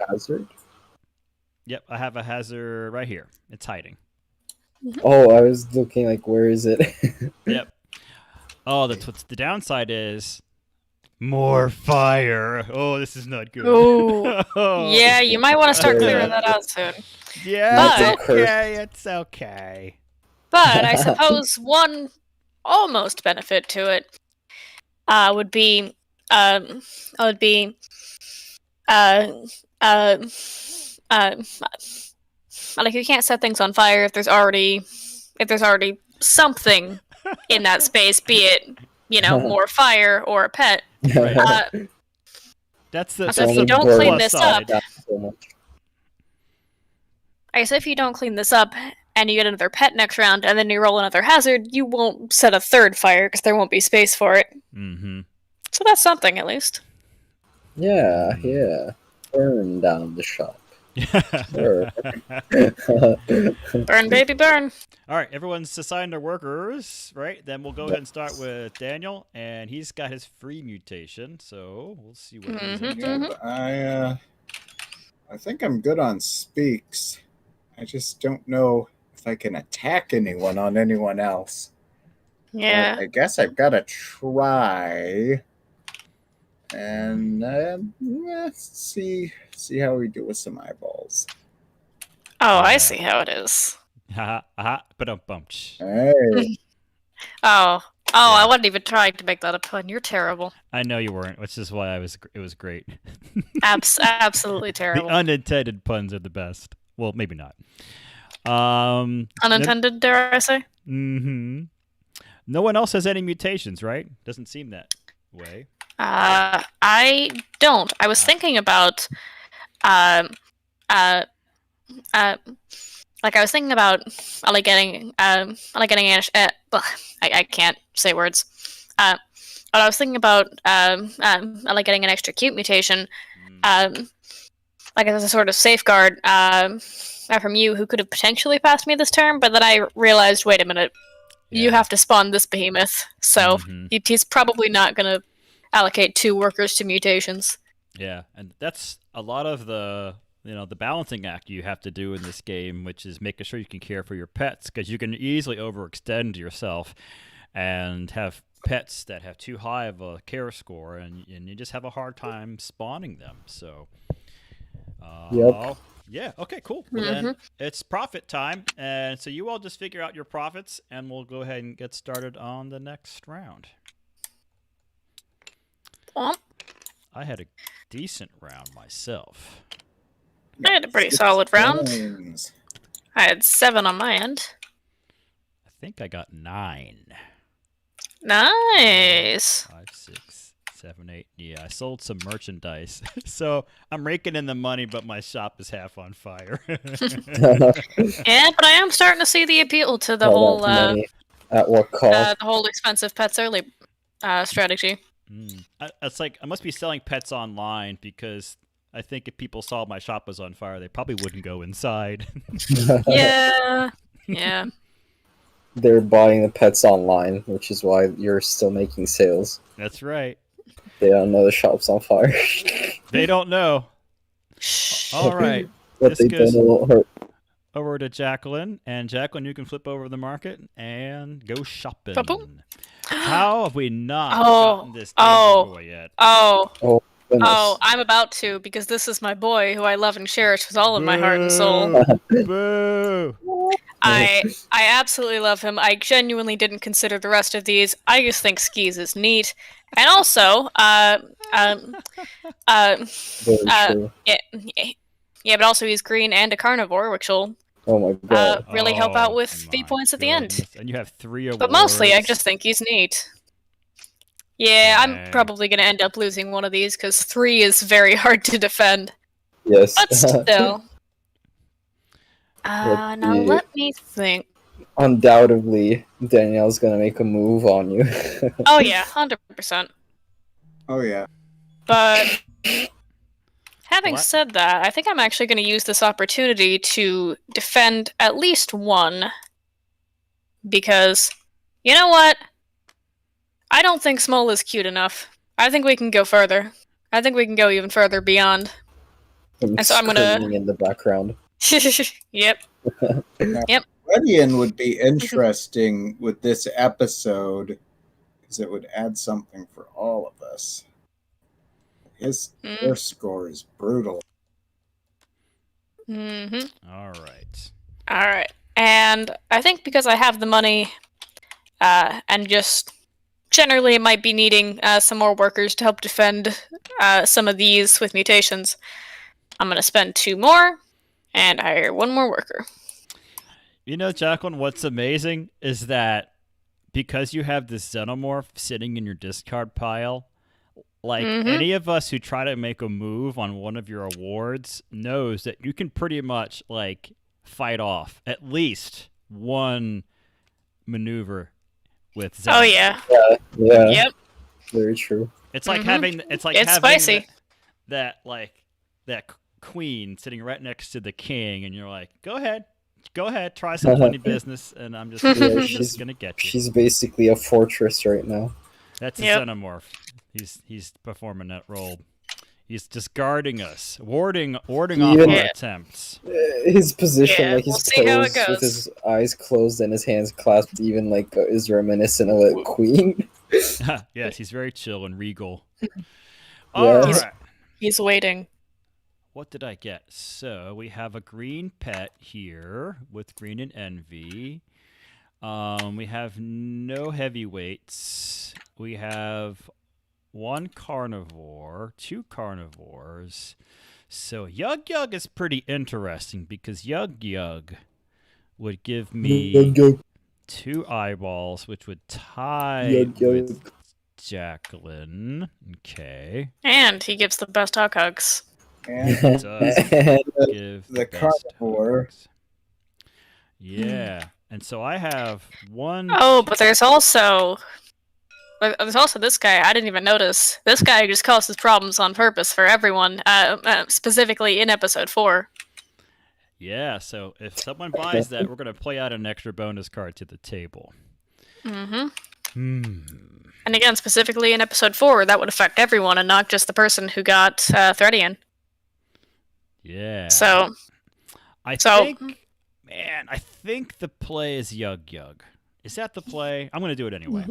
hazard? Yep, I have a hazard right here. It's hiding. Oh, I was looking like, where is it? Yep. Oh, the downside is more fire. Oh, this is not good. Ooh. Oh. Yeah, you might want to start Yeah. clearing that out soon. Yeah, But- it's okay. It's okay. But I suppose one almost benefit to it would be uh, like you can't set things on fire if there's already something in that space, be it more fire or a pet. Right. That's the. So if that's you the don't plus clean this side. up- So much. I guess if you don't clean this up and you get another pet next round and then you roll another hazard, you won't set a third fire because there won't be space for it. Mm-hmm. So that's something, at least. Yeah. Burn down the shop. Sure. Burn, baby, burn. All right, everyone's assigned their workers, right? Then we'll go ahead and start with Daniel, and he's got his free mutation, so we'll see what he's up to. I think I'm good on speaks. I just don't know if I can attack anyone on anyone else. Yeah. But I guess I've got to try. And see how we do with some eyeballs. Oh, I Yeah. see how it is. Haha, aha, ba-dum-bumch. Hey, Oh, I wasn't even trying to make that a pun. You're terrible. I know you weren't, which is why it was great. Absolutely The terrible. unintended puns are the best. Well, maybe not. Unintended, dare I say? Mm-hmm. No one else has any mutations, right? Doesn't seem that way. I don't. I was thinking about, like I was thinking about, getting I can't say words. But I was thinking about, getting an extra cute mutation, like as a sort of safeguard, from you, who could have potentially passed me this term, but then I realized, wait a minute, you Yeah. have to spawn this behemoth, so Mhm. he's probably not gonna allocate 2 workers to mutations. Yeah, and that's a lot of the the balancing act you have to do in this game, which is making sure you can care for your pets, because you can easily overextend yourself and have pets that have too high of a care score, and you just have a hard time spawning them. So, Yep. yeah, okay, cool. Well, then it's profit time, and so you all just figure out your profits, and we'll go ahead and get started on the next round. Well, I had a decent round myself. I had a pretty solid round. times. I had 7 on my end. I think I got 9. Nice. 5, 6, 7, 8. Yeah, I sold some merchandise. So I'm raking in the money, but my shop is half on fire. Yeah, but I am starting to see the appeal to the All whole that money. At what cost? the whole expensive pets early strategy. It's like I must be selling pets online, because I think if people saw my shop was on fire, they probably wouldn't go inside. Yeah. Yeah. They're buying the pets online, which is why you're still making sales. That's right. They don't know the shop's on fire. They don't know. All right. But This they goes- don't know what hurt. Over to Jacqueline, and Jacqueline, you can flip over the market and go shopping. Ba-boom. How have we not Oh, gotten this oh. Danger Boy yet? Oh. Goodness. Oh, I'm about to, because this is my boy who I love and cherish with all of my heart and soul. Boo! I absolutely love him. I genuinely didn't consider the rest of these. I just think skis is neat. And also, Very true. yeah, but also he's green and a carnivore, which will Oh my god. really help out with Oh the my points at the end. goodness. And you have 3 awards. But mostly, I just think he's neat. Yeah, Dang. I'm probably going to end up losing one of these, because 3 is very hard to defend. Yes. But still. Let's Now see. let me think. Undoubtedly, Danielle's gonna make a move on you. Oh yeah, 100%. Oh yeah. But having What? said that, I think I'm actually going to use this opportunity to defend at least one. Because, you know what? I don't think Small is cute enough. I think we can go further. I think we can go even further beyond. I'm so I'm gonna- screaming in the background. Yep. Redian would be interesting with this episode because it would add something for all of us. His first score is brutal. Mm-hmm. All right. Alright. And I think because I have the money, and just generally might be needing some more workers to help defend some of these with mutations, I'm going to spend 2 more and hire 1 more worker. You know, Jacqueline, what's amazing is that because you have this xenomorph sitting in your discard pile, like any of us who try to make a move on one of your awards knows that you can pretty much like fight off at least one maneuver with xenomorph. Oh yeah. Yeah. Yep. Very true. It's like having It's having spicy. that queen sitting right next to the king, and you're like, go ahead, try some funny business, and I'm just, Yeah, just gonna get you. She's basically a fortress right now. That's a Yep. xenomorph. He's performing that role. He's just guarding us, warding off our Yeah. attempts. His position, Yeah, like he's we'll see how it posed with goes. his eyes closed and his hands clasped, even like is reminiscent of a queen. Yes, he's very chill and regal. Yeah. All He's- right. He's waiting. What did I get? So we have a green pet here with green and envy. We have no heavyweights. We have 1 carnivore, 2 carnivores. So Yug Yug is pretty interesting because Yug Yug would give me 2 eyeballs, which would tie Yug Yug. with Jacqueline. Okay. And he gives the best hug hugs. And It does And, give the best carnivore. hugs. Yeah. And so I have 1. Oh, but there's also this guy. I didn't even notice. This guy just causes problems on purpose for everyone, specifically in episode 4. Yeah, so if someone buys that, we're going to play out an extra bonus card to the table. Mm-hmm. Hmm. And again, specifically in episode 4, that would affect everyone and not just the person who got Thredian. Yeah. So, I so- think the play is Yug Yug. Is that the play? I'm going to do it anyway.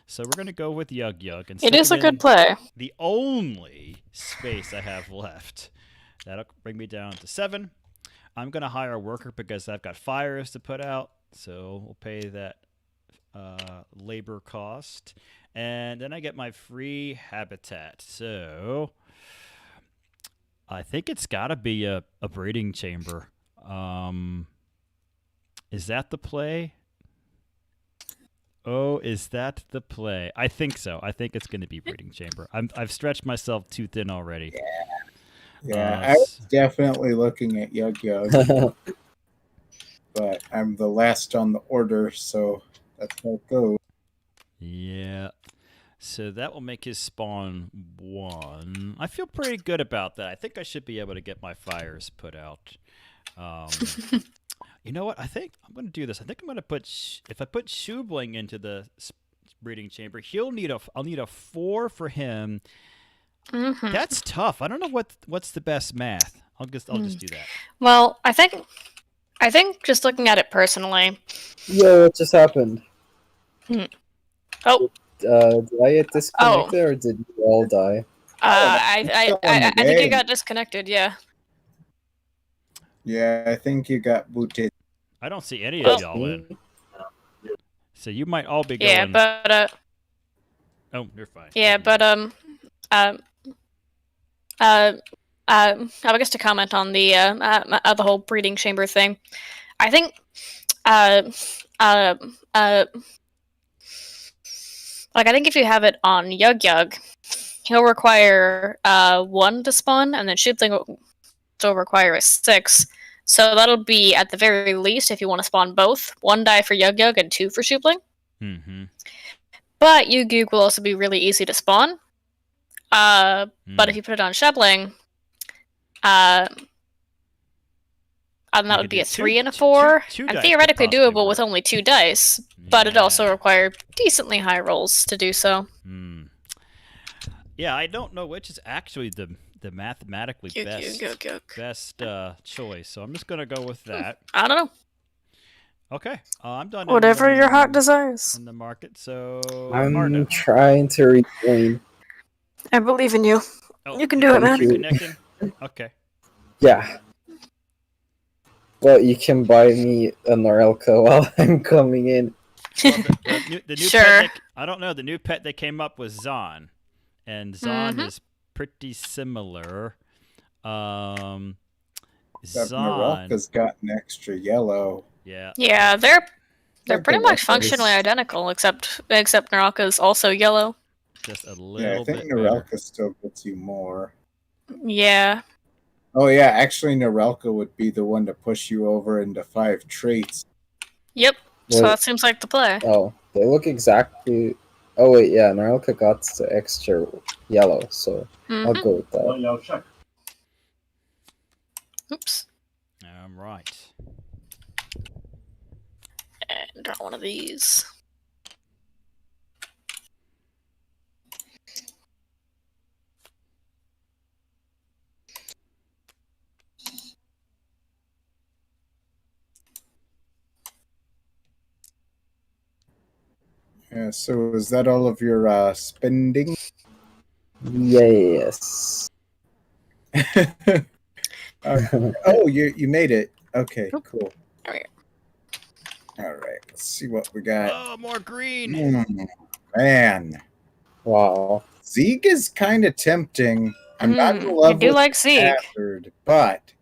So we're going to go with Yug Yug. And it stick is a him good in play. the only space I have left. That'll bring me down to 7. I'm going to hire a worker because I've got fires to put out. So we'll pay that labor cost. And then I get my free habitat. So I think it's got to be a breeding chamber. Is that the play? Oh, is that the play? I think so. I think it's going to be breeding chamber. I've stretched myself too thin already. Yeah, I was definitely looking at Yug Yug, but I'm the last on the order, so that's how it goes. Yeah. So that will make his spawn 1. I feel pretty good about that. I think I should be able to get my fires put out. You know what? I think I'm going to do this. I think I'm going to put if I put Shubling into the breeding chamber, I'll need a 4 for him. Mm-hmm. That's tough. I don't know what's the best math. I'll just do that. Well, I think just looking at it personally. Yo, what just happened? Oh, Did I get disconnected or did you all die? I think you got disconnected. Yeah. Yeah, I think you got booted. I don't see any of y'all in. So you might all be going. Yeah, but Oh, you're fine. yeah, but I guess to comment on the whole breeding chamber thing, I think like I think if you have it on Yug Yug, he'll require 1 to spawn, and then Shieldling will still require a 6. So that'll be at the very least, if you want to spawn both, 1 die for Yug Yug and 2 for Shieldling. Mm-hmm. But Yug Yug will also be really easy to spawn. But if you put it on Shebling, and that would be a 3 and a 4, and theoretically doable with only 2 dice, but it also required decently high rolls to do so. Yeah, I don't know which is actually the mathematically best choice, so I'm just gonna go with that. I don't know. Okay, I'm done. Whatever your heart desires. In the market, so I'm trying to regain. I believe in you. Oh, you can do it, man. Connecting? Okay. Yeah. But you can buy me a Norelka while I'm coming in. Well, the new Sure. pet I don't know. The new pet that came up was Zon, and Zon is pretty similar. Zon. Norelka's got an extra yellow. Yeah. Yeah, they're pretty much functionally identical, except Naraka is also yellow. Just a little Yeah, I think bit Norelka better. still gets you more. Yeah. Oh yeah, actually Norelka would be the one to push you over into 5 traits. Yep. So Wait. that seems like the play. Oh, they look exactly... Oh wait, yeah, Norelka got the extra yellow, so I'll go with that. Oops. I'm right. And draw one of these. Yeah, so is that all of your spending? Yes. Oh, you made it. Okay, cool. Alright. All right, let's see what we got. Oh, more green. Man, Wow. Zeke is kind of tempting. I'm not in love I do with like Zeke. Bastard, but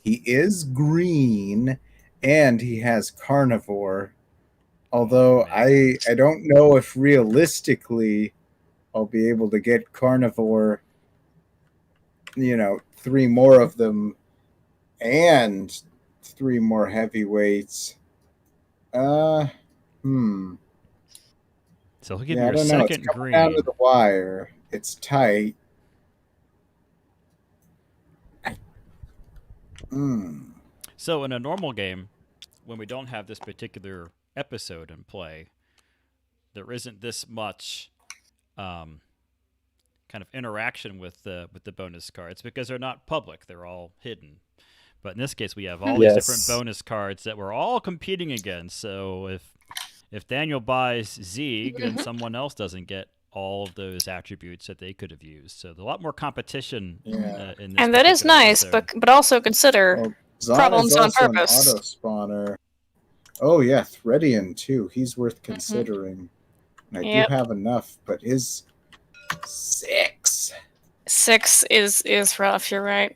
he is green and he has carnivore. Although I don't know if realistically I'll be able to get carnivore, 3 more of them and 3 more heavyweights. So he'll give you I a don't know. second It's coming green. down to the wire. It's tight. So in a normal game, when we don't have this particular episode in play, there isn't this much kind of interaction with the bonus cards because they're not public; they're all hidden. But in this case, we have all these different bonus cards that we're all competing against. So if Daniel buys Zeeg, then someone else doesn't get all of those attributes that they could have used. So there's a lot more competition. In this And that is nice, episode. but also consider problems on purpose. An auto spawner. Oh yeah, Thredian too. He's worth considering. And I do have enough, but his 6. 6 is rough. You're right.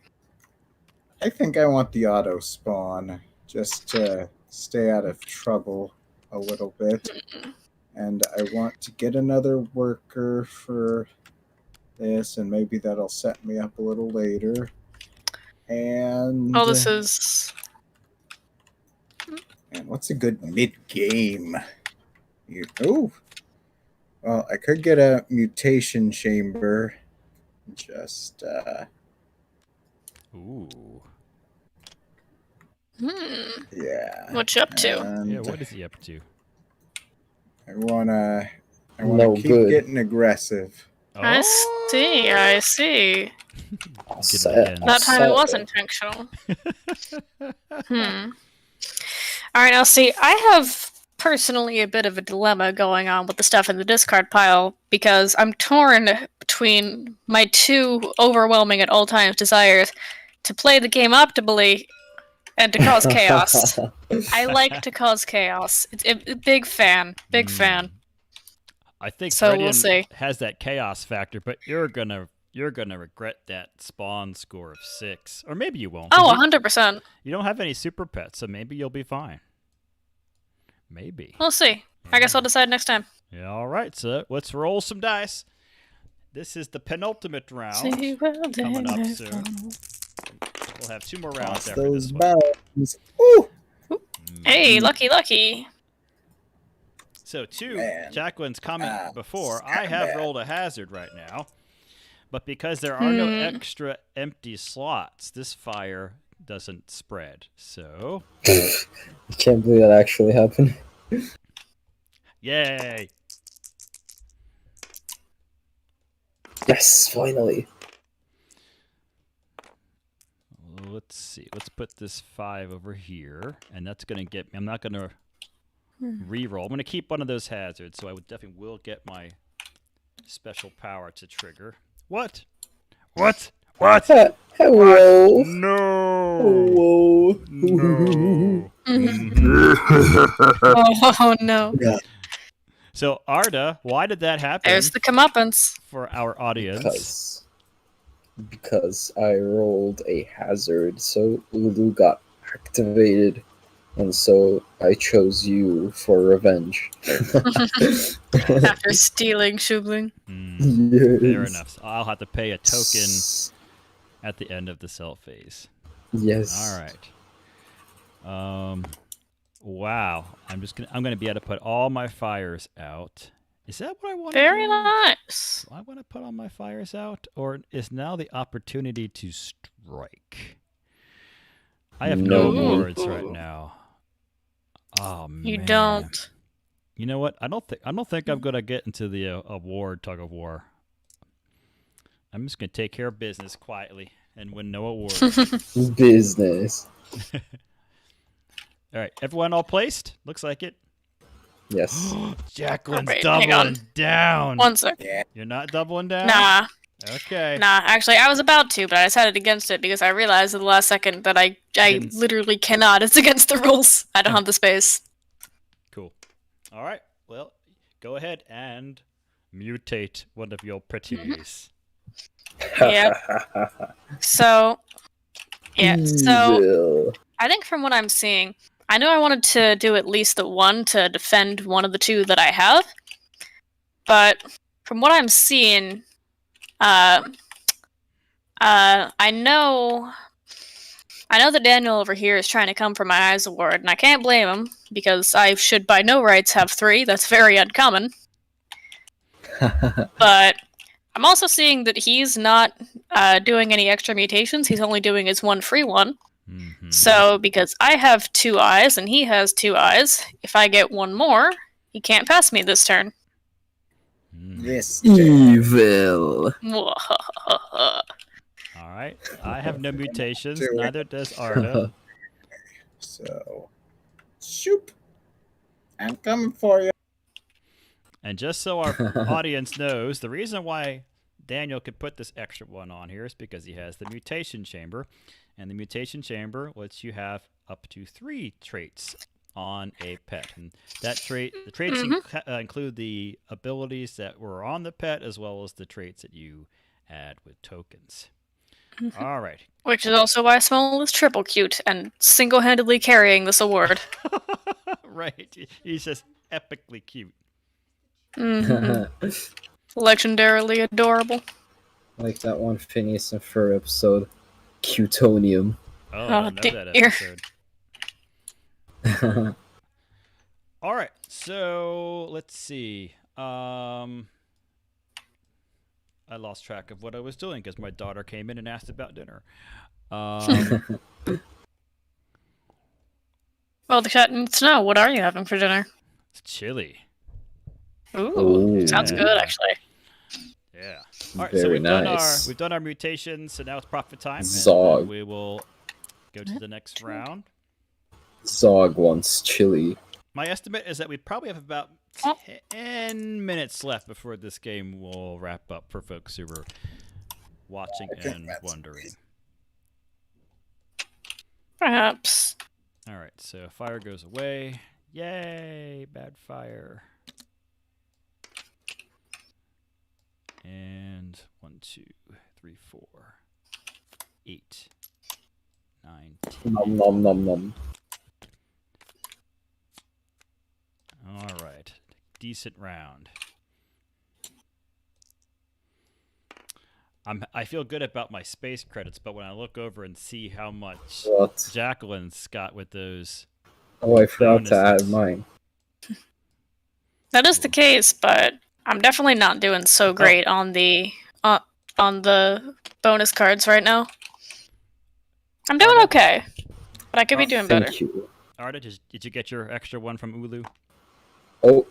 I think I want the auto spawn just to stay out of trouble a little bit. And I want to get another worker for this, and maybe that'll set me up a little later. And this is... And what's a good mid-game? Well, I could get a mutation chamber. Just, Ooh. Yeah. What you up to? Yeah, what is he up to? I wanna keep getting aggressive. I see. That time it was intentional. All right, now see, I have personally a bit of a dilemma going on with the stuff in the discard pile because I'm torn between my two overwhelming at all times desires to play the game optimally and to cause chaos. I like to cause chaos. It's a big fan. Big fan. I think So we'll Radiant see. has that chaos factor, but you're gonna regret that spawn score of 6, or maybe you won't. 'cause Oh, you, 100%. you don't have any super pets, so maybe you'll be fine. Maybe. We'll see. I guess I'll decide next time. Yeah. All right. So let's roll some dice. This is the penultimate round coming up soon. We'll have 2 more rounds Cross after those this one. bounds. Ooh. Hey, lucky. So 2, Man. Jacqueline's comment Ah, before. it's kinda I have bad. rolled a hazard right now, but because there are no extra empty slots, this fire doesn't spread. So, I can't believe that actually happened. yay! Yes, finally. Let's see. Let's put this 5 over here, and that's gonna get me. I'm not gonna re-roll. I'm gonna keep one of those hazards, so I would definitely will get my special power to trigger. What? What? What? Hello. No. Hello. No. Oh, no. So Arda, why did that happen There's the comeuppance. for our audience? Because I rolled a hazard, so Ulu got activated, and so I chose you for revenge. After stealing Shubling. Yes. Fair enough. So I'll have to pay a token at the end of the cell phase. Yes. All right. Wow. I'm gonna be able to put all my fires out. Is that what I want? Very nice. Do I want to put all my fires out, or is now the opportunity to strike? I have no No. wards right now. Oh man. You don't. You know what? I don't think I'm gonna get into the award tug of war. I'm just gonna take care of business quietly and win no award. Business. All right, everyone all placed? Looks like it. Yes. Jacqueline's Alright, hang on. doubling down. One sec. You're not doubling down? Nah. Okay. Nah, actually, I was about to, but I decided against it because I realized at the last second that I Didn't- literally cannot. It's against the rules. I don't have the space. Cool. All right. Well, go ahead and mutate one of your pretties. Yep. So, yeah. So, Evil. I think from what I'm seeing, I know I wanted to do at least the one to defend one of the 2 that I have, but from what I'm seeing, I know that Daniel over here is trying to come for my eyes award, and I can't blame him because I should by no rights have 3. That's very uncommon. But I'm also seeing that he's not doing any extra mutations. He's only doing his 1 free one. Mm-hmm. So, because I have 2 eyes and he has 2 eyes, if I get 1 more, he can't pass me this turn. This Evil. All right. I have no mutations. Do it. Neither does Arda. So, shoop. I'm coming for you. And just so our audience knows, the reason why Daniel could put this extra one on here is because he has the mutation chamber. And the mutation chamber lets you have up to 3 traits on a pet. And that the traits include the abilities that were on the pet as well as the traits that you add with tokens. All right. Which is also why Small is triple cute and single-handedly carrying this award. Right. He's just epically cute. Legendarily adorable. Like that one Phineas and Ferb episode, Cutonium. Oh, Oh, I know that dear. episode. All right. So let's see. I lost track of what I was doing because my daughter came in and asked about dinner. Well, the cat needs to know, what are you having for dinner? It's chili. Ooh, Ooh. sounds good, actually. Yeah. All right. So Very we've nice. done our mutations. So now it's profit time. and Zog. we will go to the next round. Zog wants chili. My estimate is that we probably have about 10 minutes left before this game will wrap up for folks who were watching and wondering. Perhaps. All right, so fire goes away. Yay, bad fire. And 1, 2, 3, 4, 8, 9, 10. Nom nom nom nom. All right, decent round. I feel good about my space credits, but when I look over and see how much What? Jacqueline's got with those, Oh, I forgot to add bonuses. mine. That is the case, but I'm definitely not doing so great on the bonus cards right now. I'm doing okay, but I could be doing better. Thank you. Arda, did you get your extra one from Ulu? Oh,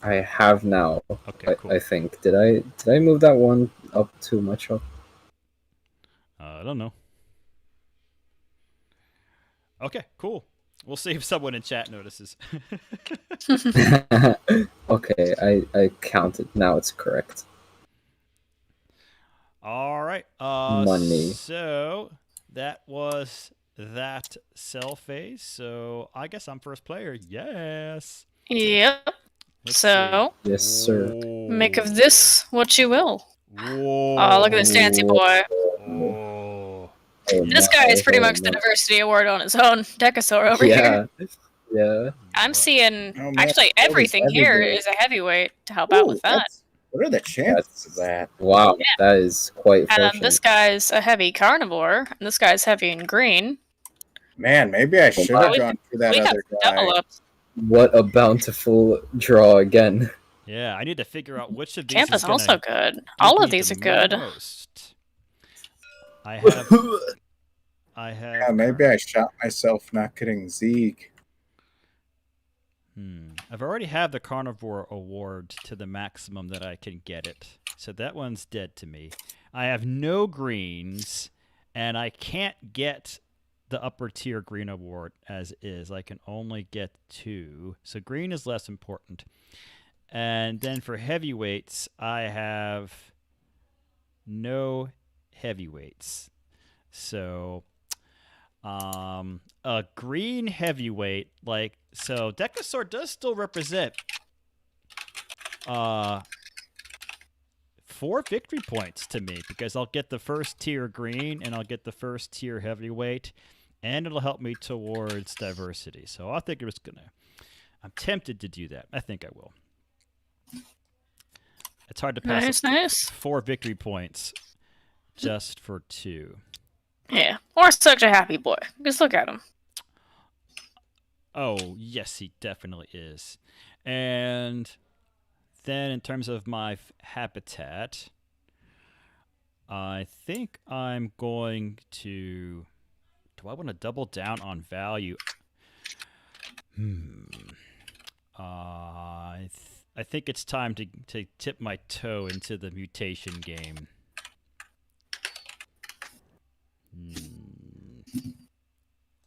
I have now. Okay, cool. I think. Did I move that one up too much up? I don't know. Okay, cool. We'll see if someone in chat notices. Okay, I counted. Now it's correct. All right. Money. So that was that cell phase. So I guess I'm first player. Yes. Yep. Let's So see. Yes, sir. make of this what you will. Whoa. Oh, look at this fancy boy. Oh. This guy is pretty much the diversity award on his own. Decasaur over here. Yeah. I'm seeing Oh, man, actually that is everything here everywhere. is a heavyweight to help out with that. What are the chances of that? Wow, Yeah. that is quite And fortunate. this guy's a heavy carnivore, and this guy's heavy in green. Man, maybe I should have we- gone for that we have other double guy. ups. What a bountiful draw again. Yeah, I need to figure out which of these Campa's is gonna also good. give All me of these the are good. most. I have. Yeah, maybe I shot myself not getting Zeke. I've already had the carnivore award to the maximum that I can get it, so that one's dead to me. I have no greens, and I can't get the upper tier green award as is. I can only get 2, so green is less important. And then for heavyweights, I have no heavyweights. So a green heavyweight, so Decasaur does still represent 4 victory points to me, because I'll get the first tier green and I'll get the first tier heavyweight, and it'll help me towards diversity. So I think I'm tempted to do that. I think I will. It's hard to pass Nice. 4 victory points just for 2. Yeah. Or such a happy boy. Just look at him. Oh, yes, he definitely is. And then in terms of my habitat, I think I'm going to... Do I want to double down on value? I think it's time to tip my toe into the mutation game.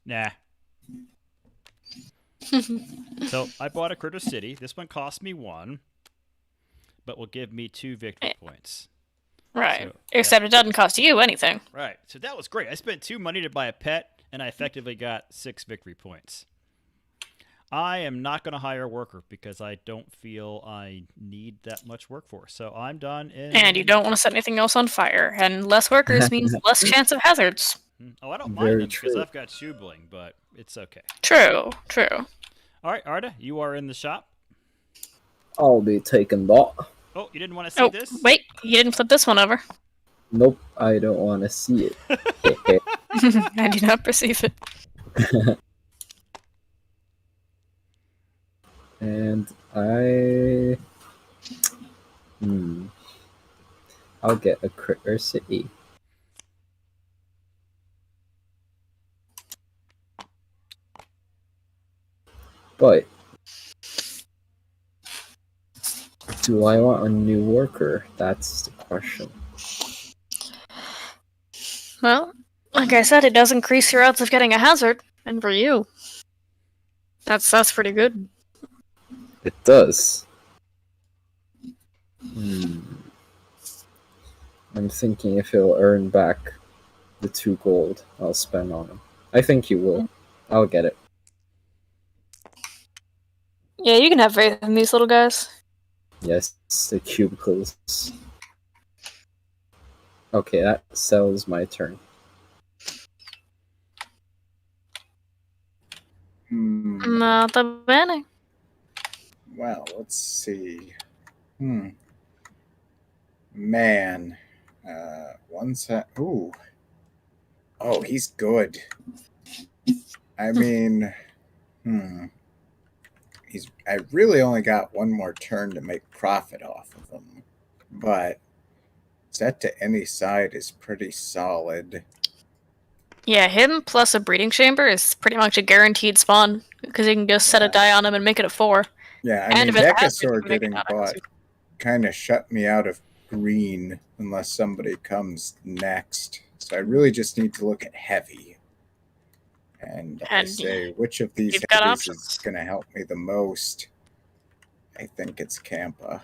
Nah. So I bought a Critter City. This one cost me 1, but will give me 2 victory points. Right. So, Except it doesn't cost you anything. Right. So that was great. I spent 2 money to buy a pet, and I effectively got 6 victory points. I am not going to hire a worker because I don't feel I need that much workforce. So I'm done. And you don't want to set anything else on fire. And less workers means less chance of hazards. Oh, I don't Very mind them because true. I've got shoe bling, but it's okay. True. All right, Arda, you are in the shop. I'll be taking that. Oh, you didn't want to see Oh, this? wait. You didn't flip this one over. Nope, I don't want to see it. I do not perceive it. And I'll get a Critter City. But do I want a new worker? That's the question. Well, like I said, it does increase your odds of getting a hazard. And for you. That's pretty good. It does. I'm thinking if he'll earn back the 2 gold I'll spend on him. I think he will. I'll get it. Yeah, you can have faith in these little guys. Yes, the cubicles. Okay, that settles my turn. Molto bene. Well, let's see. Man. One set. Ooh. Oh, he's good. I mean, I really only got one more turn to make profit off of him. But set to any side is pretty solid. Yeah, him plus a breeding chamber is pretty much a guaranteed spawn because you can just set a die on him and make it a 4. Yeah, I And mean, if it has Decasaur to, make it getting not a bought hazard. kind of shut me out of green unless somebody comes next. So I really just need to look at heavy. And I And say, which of these you've got heavies options. is going to help me the most? I think it's Kampa.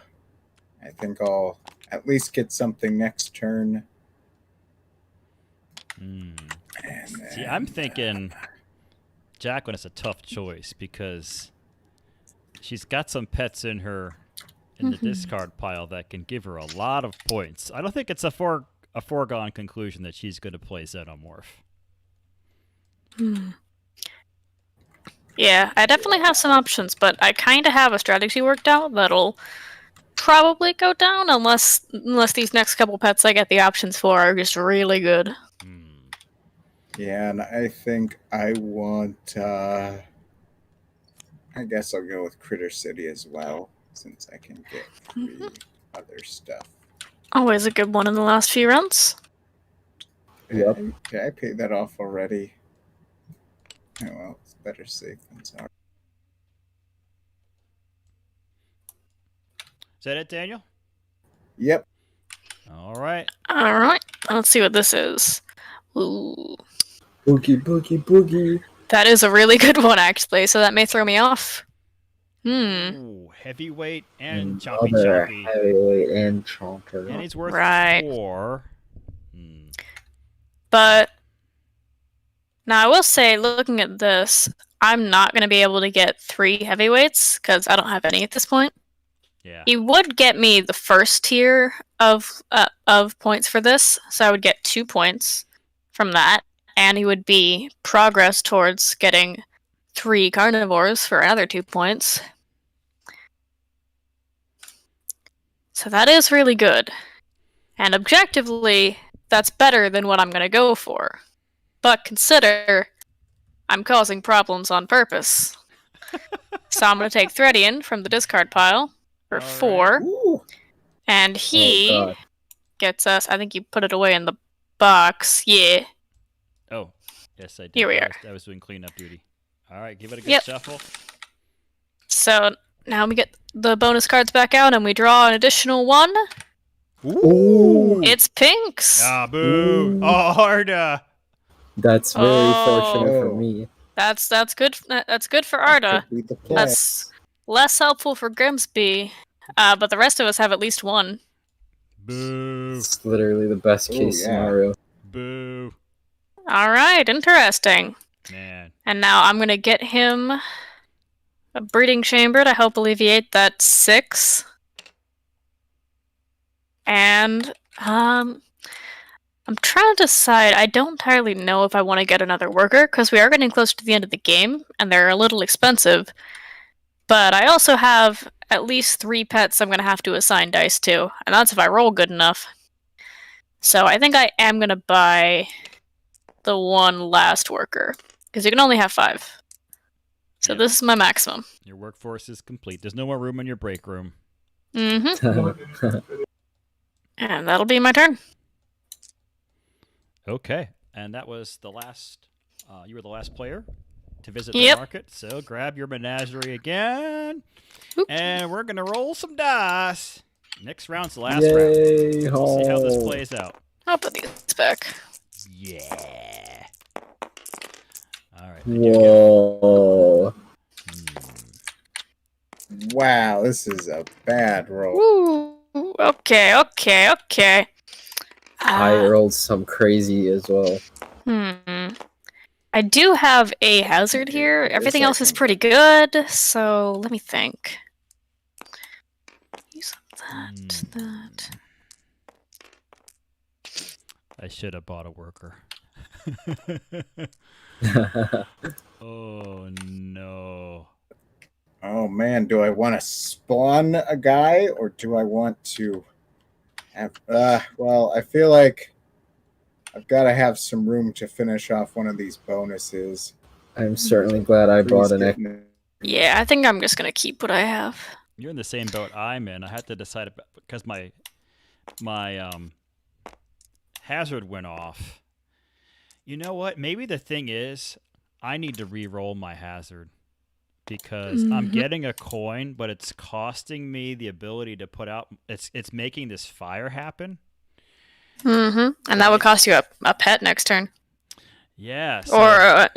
I think I'll at least get something next turn. And See, I'm thinking Jacqueline is a tough choice because she's got some pets in her in the discard pile that can give her a lot of points. I don't think it's a foregone conclusion that she's going to play Xenomorph. Yeah, I definitely have some options, but I kind of have a strategy worked out that'll probably go down unless these next couple pets I get the options for are just really good. yeah, and I think I want, I guess I'll go with Critter City as well, since I can get free other stuff. Always a good one in the last few rounds. Yep. Did I pay that off already? Oh, well, it's better safe than sorry. Is that it, Daniel? Yep. All right. Alright, let's see what this is. Ooh. Boogie, boogie, boogie. That is a really good one, actually, so that may throw me off. Ooh, heavyweight and choppy Another choppy. heavyweight and chomper. And he's worth Right. 4. But now I will say, looking at this, I'm not going to be able to get 3 heavyweights because I don't have any at this point. Yeah. He would get me the first tier of points for this, so I would get 2 points from that, and he would be progress towards getting 3 carnivores for another 2 points. So that is really good. And objectively, that's better than what I'm going to go for. But consider, I'm causing problems on purpose. So I'm going to take Threadian from the discard pile for All right. 4. Ooh. And Oh, he God. gets us, I think you put it away in the box. Yeah. Oh, yes, I did. Here we are. I was doing cleanup duty. All right, give it a good Yep. shuffle. So now we get the bonus cards back out and we draw an additional 1. Ooh. It's Pinks. Ah, boo. Ooh. Oh, Arda. That's very fortunate for Oh. me. That's good. That's good for Arda. Could be the play. That's less helpful for Grimsby. But the rest of us have at least 1. Boo. It's literally the best Ooh, case yeah. scenario. Boo. All right, interesting. Man. And now I'm gonna get him a breeding chamber to help alleviate that 6. And I'm trying to decide. I don't entirely know if I want to get another worker because we are getting close to the end of the game and they're a little expensive. But I also have at least 3 pets I'm gonna have to assign dice to, and that's if I roll good enough. So I think I am gonna buy the one last worker because you can only have 5. So Yeah. this is my maximum. Your workforce is complete. There's no more room in your break room. Mm-hmm. And that'll be my turn. Okay. And that was the last. You were the last player to visit the Yep. market. So grab your menagerie again. Oop. And we're going to roll some dice. Next round's the last round. Yay! We'll see how this Ho. plays out. I'll put these back. Yeah. All right. Whoa. Wow, this is a bad roll. Ooh, okay. I rolled some crazy as well. I do have a hazard here. Everything else is pretty good, so let me think. Use that. I should have bought a worker. Oh no. Oh man, do I want to spawn a guy or do I want to have? Well, I feel like I've got to have some room to finish off one of these bonuses. I'm certainly glad I bought an X. Yeah, I think I'm just gonna keep what I have. You're in the same boat I'm in. I had to decide because my hazard went off. You know what? Maybe the thing is I need to re-roll my hazard because I'm getting a coin, but it's costing me the ability to put out. It's making this fire happen. And that would cost you a pet next turn. Yeah. Or a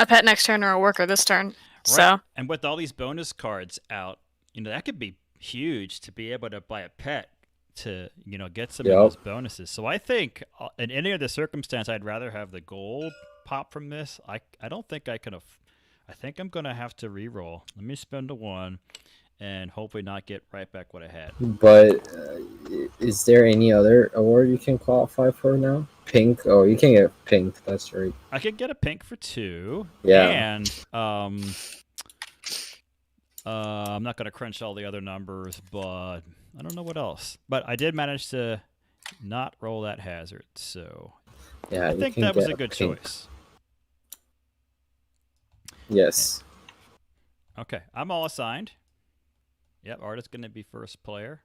pet next turn or a worker this turn. Right. So. And with all these bonus cards out, that could be huge to be able to buy a pet to get some of those bonuses. So I think in any other circumstance, I'd rather have the gold pop from this. I don't think I can. I think I'm gonna have to re-roll. Let me spend a 1, and hopefully not get right back what I had. But is there any other award you can qualify for now? Pink? Oh, you can get pink. That's right. I could get a pink for 2. Yeah. And I'm not gonna crunch all the other numbers, but I don't know what else. But I did manage to not roll that hazard, so yeah, I think that was a good choice. Yes. Okay, I'm all assigned. Yep, Art is going to be first player.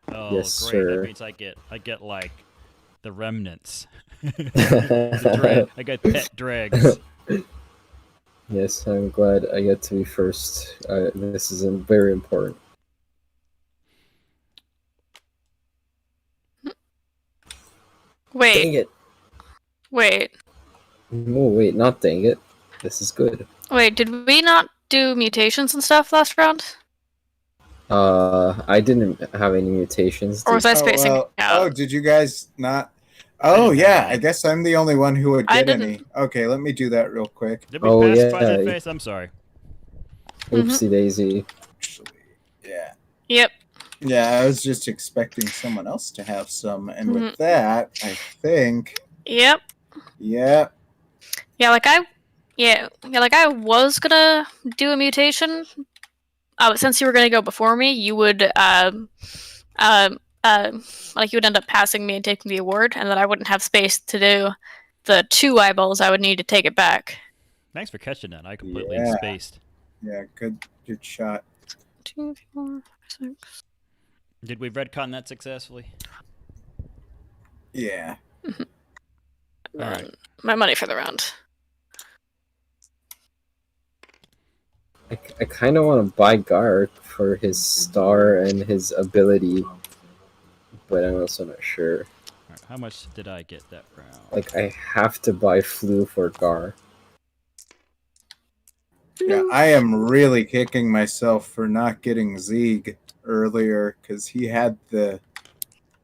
Oh, yes, great! sir. That means I get like the remnants. I got pet dregs. Yes, I'm glad I get to be first. This is very important. Wait. Dang it. Wait. Oh, wait, not dang it. This is good. Wait, did we not do mutations and stuff last round? I didn't have any mutations. Or was I spacing out? Oh, did you guys not? Oh, yeah, I guess I'm the only one who would get any. Okay, let me do that real quick. Did we pass Fuzzy Face? I'm sorry. Oopsie daisy. Actually, yeah. Yep. Yeah, I was just expecting someone else to have some, and with that, I think. Yep. Yeah. Yeah, like I was gonna do a mutation. But since you were gonna go before me, you would you would end up passing me and taking the award, and then I wouldn't have space to do the 2 eyeballs I would need to take it back. Thanks for catching that. I completely spaced. Yeah, good shot. 2, 4, 6. Did we retcon that successfully? Yeah. All right. My money for the round. I kind of want to buy Gark for his star and his ability, but I'm also not sure. All right, how much did I get that round? Like, I have to buy Flu for Gar. Yeah, I am really kicking myself for not getting Zeeg earlier because he had the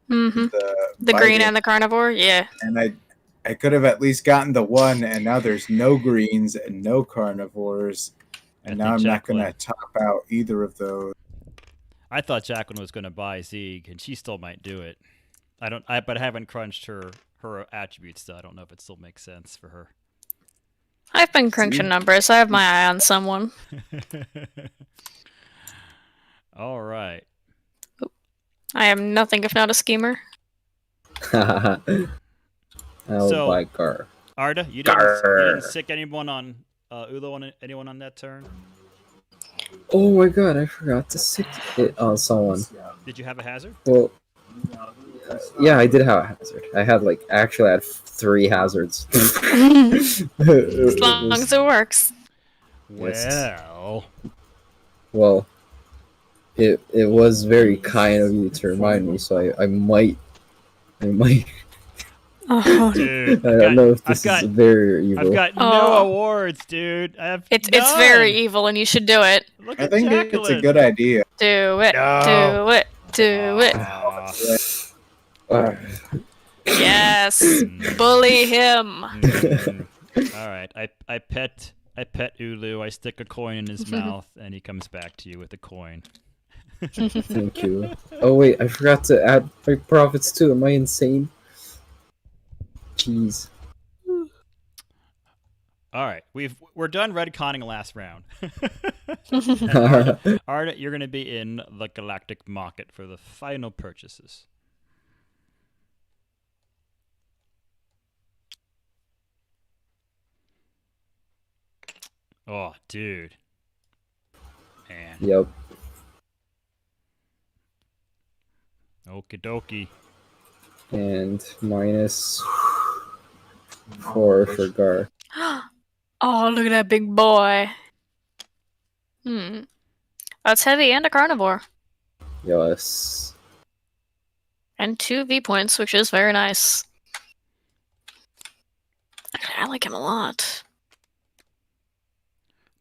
green and the carnivore. Yeah, and I could have at least gotten the 1, and now there's no greens and no carnivores, and now I'm not going to top out either of those. I thought Jacqueline was going to buy Zeeg, and she still might do it. But I haven't crunched her attributes, so I don't know if it still makes sense for her. I've been crunching numbers. So I have my eye on someone. All right. I am nothing if not a schemer. I'll buy Gar. Arda, you didn't sick anyone on Ulo, anyone on that turn? Oh my god, I forgot to sick it on someone. Did you have a hazard? Well, yeah, I did have a hazard. I had actually I had 3 hazards. As long as it works. Well, it was very kind of you to remind me, so I might Oh, Dude, I don't know if this is very evil. I've got no Oh. awards, dude. I have it's none. very evil, and you should do it. Look I at think Jacqueline. it's a good idea. Do it. No. Do it. Do it. Aw. Uh, Yes. Mm. Bully him. All right, I pet Ulu. I stick a coin in his mouth, and he comes back to you with a coin. thank you. Oh wait, I forgot to add my profits too. Am I insane? Jeez. All right, we're done redconning last round. Arda, you're gonna be in the galactic market for the final purchases. Oh, dude. Man. Yep. Okie dokie. And minus 4 for Gar. Oh, look at that big boy. That's heavy and a carnivore. Yes. And 2 V points, which is very nice. I like him a lot.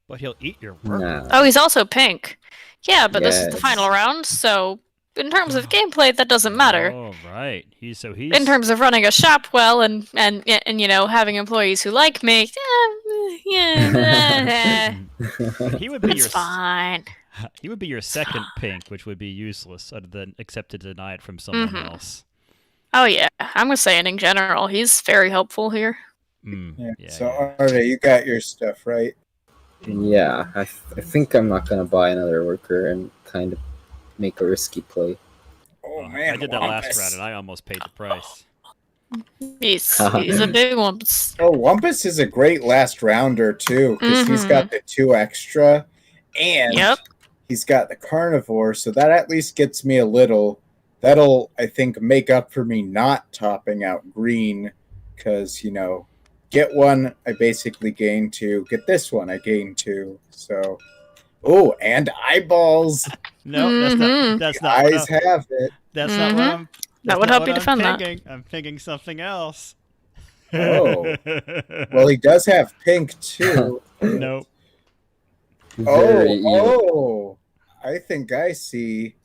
But he'll eat your work. Nah. Oh, he's also pink. Yeah, but this is the Yes. final round, so in terms of gameplay, that doesn't matter. Oh, right. He's In terms of running a shop well and you know, having employees who like me, he would be it's fine. He would be your second pink, which would be useless, other than except to deny it from someone else. Oh yeah, I'm gonna say it in general. He's very helpful here. Yeah. Yeah, So, yeah. Arda, you got your stuff, right? Yeah, I think I'm not gonna buy another worker and kind of make a risky play. Oh, Well, man. I did that last Wampus. round, and I almost paid the price. He's a big one. Oh, Wumpus is a great last rounder, too, because he's got the 2 extra, and Yep. he's got the carnivore, so that at least gets me a little. That'll, I think, make up for me not topping out green, because, you know, get 1, I basically gain 2. Get this one, I gain 2. So, oh, and eyeballs. No, that's not. Eyes have it. That's not what I'm. That that's would not help what you I'm defend that. pinging. I'm pinging something else. Oh. Well, he does have pink, too. Nope. Very evil. Oh, I think I see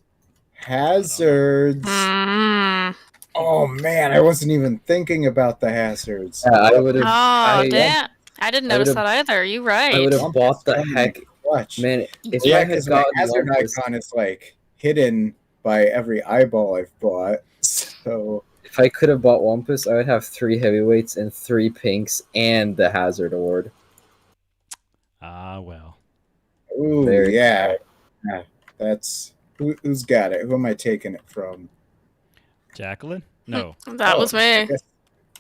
hazards. Mm. Oh man, I wasn't even thinking about the hazards. Yeah, I would have. Oh damn! I didn't I notice would've- that either. You I right. would have bought the Coming heck, clutch. man. If Yeah, I had because my gotten hazard Wampus, icon is like hidden by every eyeball I've bought. So if I could have bought Wampus, I would have 3 heavyweights and 3 pinks and the hazard award. Ah, well. ooh, Very yeah. That's who's got it? Who am I taking it from? Jacqueline? No. That was Oh, I me. guess-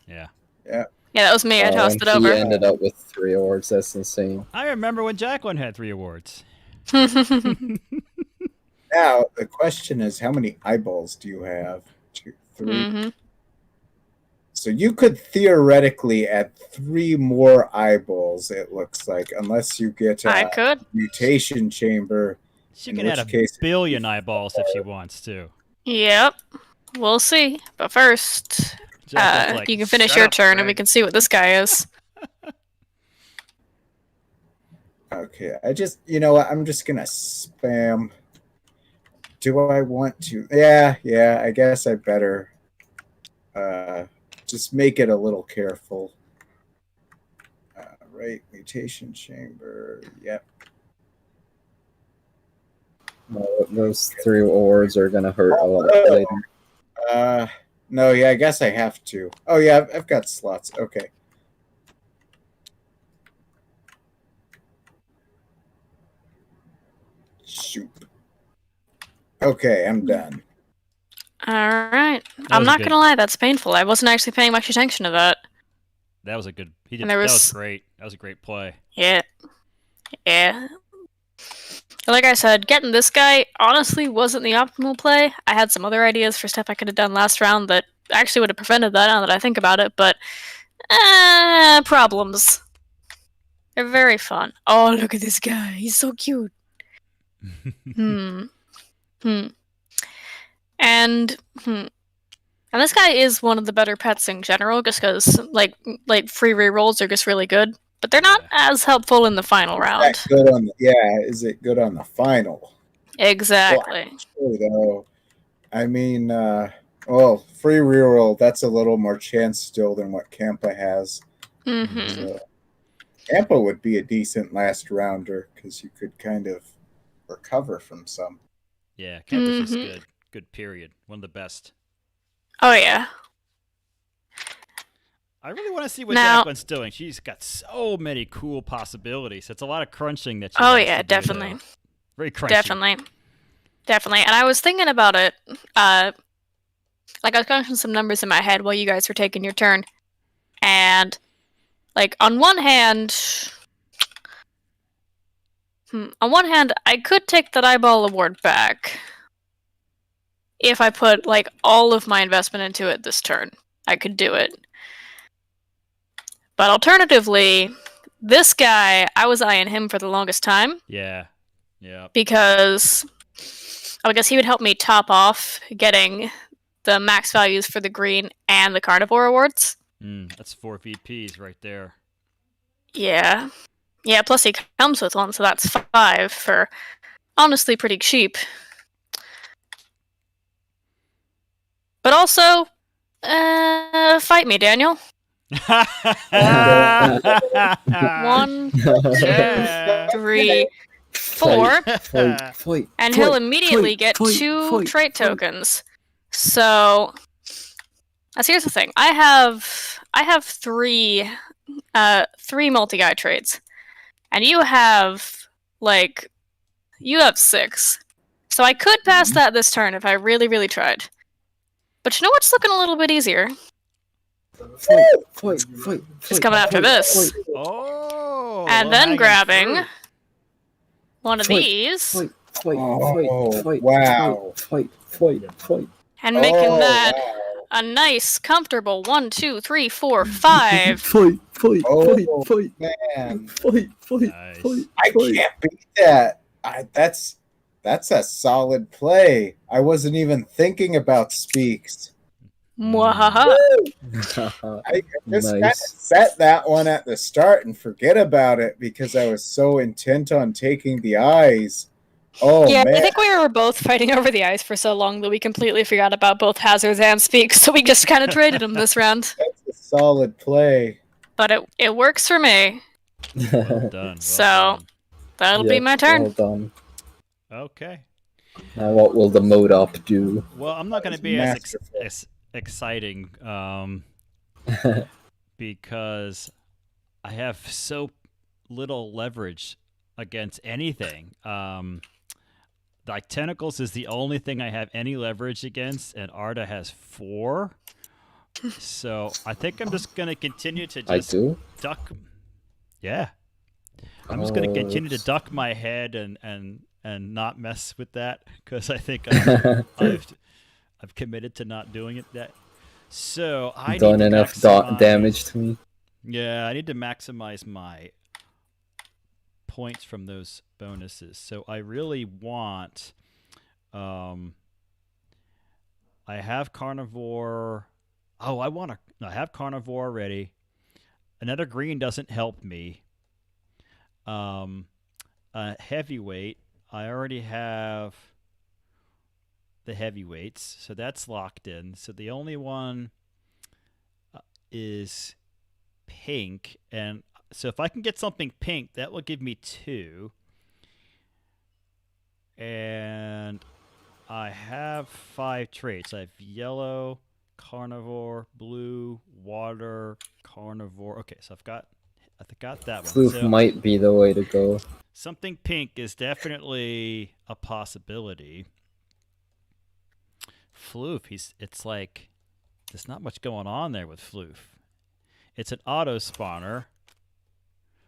Yeah. Yeah, that was me. I tossed it and over. He ended up with 3 awards. That's insane. I remember when Jacqueline had 3 awards. Now the question is, how many eyeballs do you have? 2, 3. Mhm. So you could theoretically add 3 more eyeballs. It looks like, unless you get I a could. mutation chamber. She In can add which a case- billion eyeballs if she wants to. Yep. We'll see. But first, Jacqueline's like, you can finish "Shut your up, turn, and we Greg." can see what this guy is. Okay, I just, you know what? I'm just gonna spam. Do I want to? Yeah. I guess I better just make it a little careful. Right, mutation chamber. Yep. No, those 3 awards are gonna hurt a lot Oh. later. No, yeah, I guess I have to. Oh yeah, I've got slots. Okay. Shoot. Okay, I'm done. All right. That I'm was not good. gonna lie. That's painful. I wasn't actually paying much attention to that. That was a good. He did. And there That was was- great. That was a great play. Yeah. Yeah. Like I said, getting this guy honestly wasn't the optimal play. I had some other ideas for stuff I could have done last round that actually would have prevented that now that I think about it, but problems. They're very fun. Oh, look at this guy. He's so cute. And And this guy is one of the better pets in general, just because like free rerolls are just really good, but they're not as helpful in the final round. Good on is it good on the final? Exactly. Well, sure, though. I mean, free reroll, that's a little more chance still than what Campa has. Mm-hmm. So, Campa would be a decent last rounder because you could kind of recover from some. Yeah, Campus is good. Good period. One of the best. Oh yeah. I really want to see what Now- Jacqueline's doing. She's got so many cool possibilities. It's a lot of crunching that she Oh has yeah, to do, definitely. though. Very crunchy. Definitely. And I was thinking about it, like I was crunching some numbers in my head while you guys were taking your turn. And like on one hand, I could take that eyeball award back if I put like all of my investment into it this turn. I could do it. But alternatively, this guy, I was eyeing him for the longest time. Yeah. Yeah. Because I guess he would help me top off getting the max values for the green and the carnivore awards. That's 4 VPs right there. Yeah. Yeah, plus he comes with one, so that's 5 for honestly pretty cheap. But also, fight me, Daniel. 1, 2, 3, 4. Fight. And he'll immediately get 2 trait tokens. So, here's the thing. I have 3 multi-guy traits. And you have 6. So I could pass that this turn if I really, really tried. But you know what's looking a little bit easier? Fight. Just coming after this. Oh! And then low-hanging grabbing fruit. one of these. Wow. Fight. And making that wow. a nice, comfortable 1, 2, 3, 4, 5. Fight. Man, Nice. I can't beat that. That's a solid play. I wasn't even thinking about speaks. Mwahaha. I just kind of Nice. set that one at the start and forget about it because I was so intent on taking the eyes. Oh Yeah, man, I think we were both fighting over the ice for so long that we completely forgot about both hazards and speaks, so we just kind of traded them this round. that's a solid play. But it works for me. Well done. So- Well That'll be my turn. Well done. done. Okay. Now what will the mode up do? Well, I'm not going to was be masterful. as exciting because I have so little leverage against anything. Like tentacles is the only thing I have any leverage against, and Arda has 4. So I think I'm just going to continue to I just do? duck. Yeah. I'm just going to continue to duck my head and not mess with that because I think I've committed to not doing it. So I Done need to enough maximize- damage to me. Yeah, I need to maximize my points from those bonuses. So I really want. I have carnivore. Oh, I have carnivore already. Another green doesn't help me. Heavyweight. I already have the heavyweights, so that's locked in. So the only one is pink, and so if I can get something pink, that will give me 2. And I have 5 traits. I have yellow, carnivore, blue, water, carnivore. Okay, so I got that one. Floof So might be the way to go. something pink is definitely a possibility. Floof, it's like there's not much going on there with Floof. It's an auto spawner.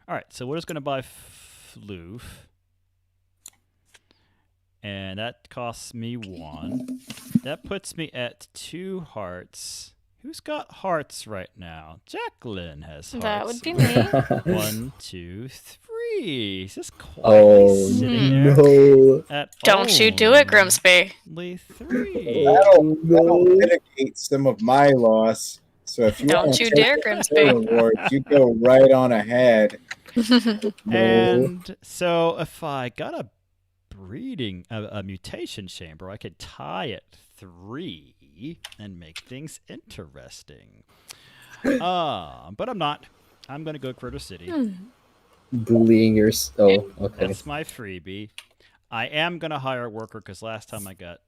All right, so we're just gonna buy Floof, and that costs me 1. That puts me at 2 hearts. Who's got hearts right now? Jacqueline has hearts. That would be me. 1, 2, 3. He's just quietly Oh sitting there no! at Don't you do it, Grimsby. only 3. Oh That'll no! mitigate some of my loss. So if you Don't want you to dare, take the Grimsby. rewards, you go right on ahead. No. And so if I got a mutation chamber, I could tie at 3 and make things interesting. But I'm not. I'm going to go Critter City. Bullying your. Oh, okay. That's my freebie. I am going to hire a worker because last time I got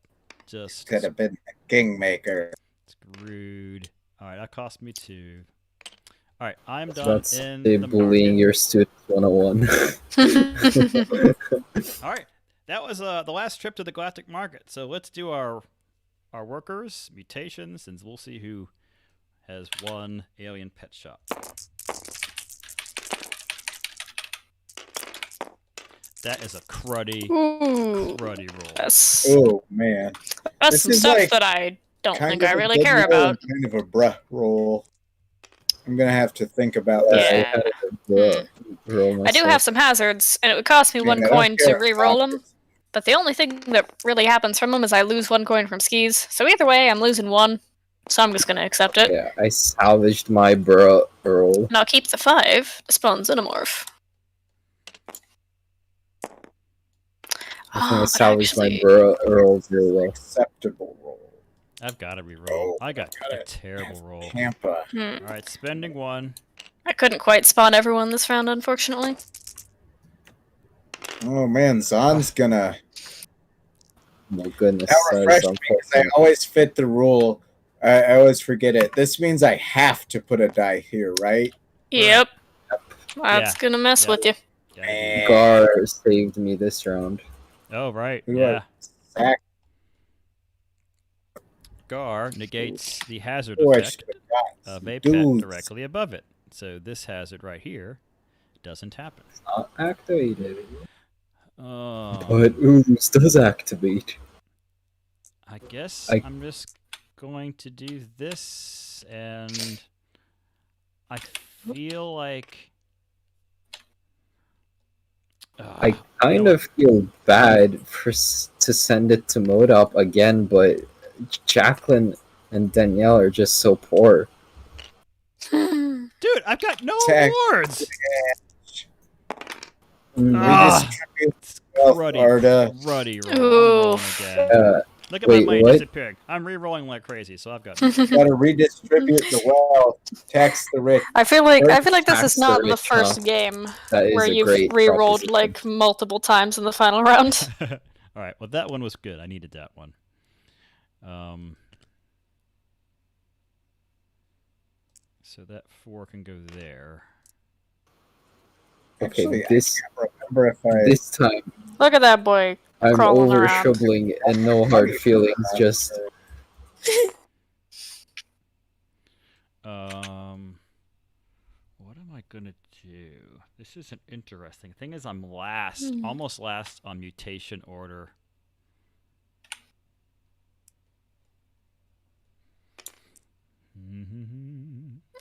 just Could have been a kingmaker. screwed. All right, that cost me 2. All right, I'm done That's in the the bullying market. your student 101. All right, that was the last trip to the Galactic Market. So let's do our workers, mutations, and we'll see who has won Alien Pet Shop. That is a cruddy Ooh, roll. that's Oh man, this some is stuff like that I don't kind think of I a really good care roll about. and kind of a bruh roll. I'm gonna have to think about that. Yeah. Roll I do have some hazards, and it would cost me Yeah, 1 I don't coin to care re-roll about them. But the only thing that really happens from them is I lose 1 coin from skis. So either way, I'm losing 1. So I'm just gonna accept it. Yeah, I salvaged my bro roll. And I'll keep the 5 to spawn Xenomorph. I think I But salvaged my actually- bro roll very well. Acceptable roll. I've got to re-roll. Oh, I got got a it. terrible roll. Tampa. All right, spending 1. I couldn't quite spawn everyone this round, unfortunately. Oh man, Zon's gonna. My goodness. That that is refreshed me because I unfortunate. always fit the rule. I always forget it. This means I have to put a die here, right? Yep. That's Yeah. gonna mess Yeah. with you. Yeah, Gar saved me this round. oh, right. Who Yeah. Zach, Gar negates the hazard oh, I effect should have gotten of some a pet dudes. directly above it. So this hazard right here doesn't happen. Not activated. Oh, But Ooze does activate. I guess I- I'm just going to do this, and I feel like I kind of feel bad to send it to Modop again, but Jacqueline and Danielle are just so poor. dude, I've got no Tag. awards. Mm, Redistribute wealth, Cruddy, Arda. cruddy roll. I'm Ooh. rolling again. uh, Look at my wait, money what? disappearing. I'm re-rolling like crazy, so I've got. Gotta redistribute the wealth. Tax the rich. I feel like this Tax is not the the rich, first huh? game that is where a you've great re-rolled proposition. like multiple times in the final round. All right, well that one was good. I needed that one. So that 4 can go there. Okay, Actually, this I can't remember if I. this time Look at that boy. I'm Crawling over around. shoveling and no hard feelings. Just What am I gonna do? This is an interesting thing. Is I'm last, almost last on mutation order.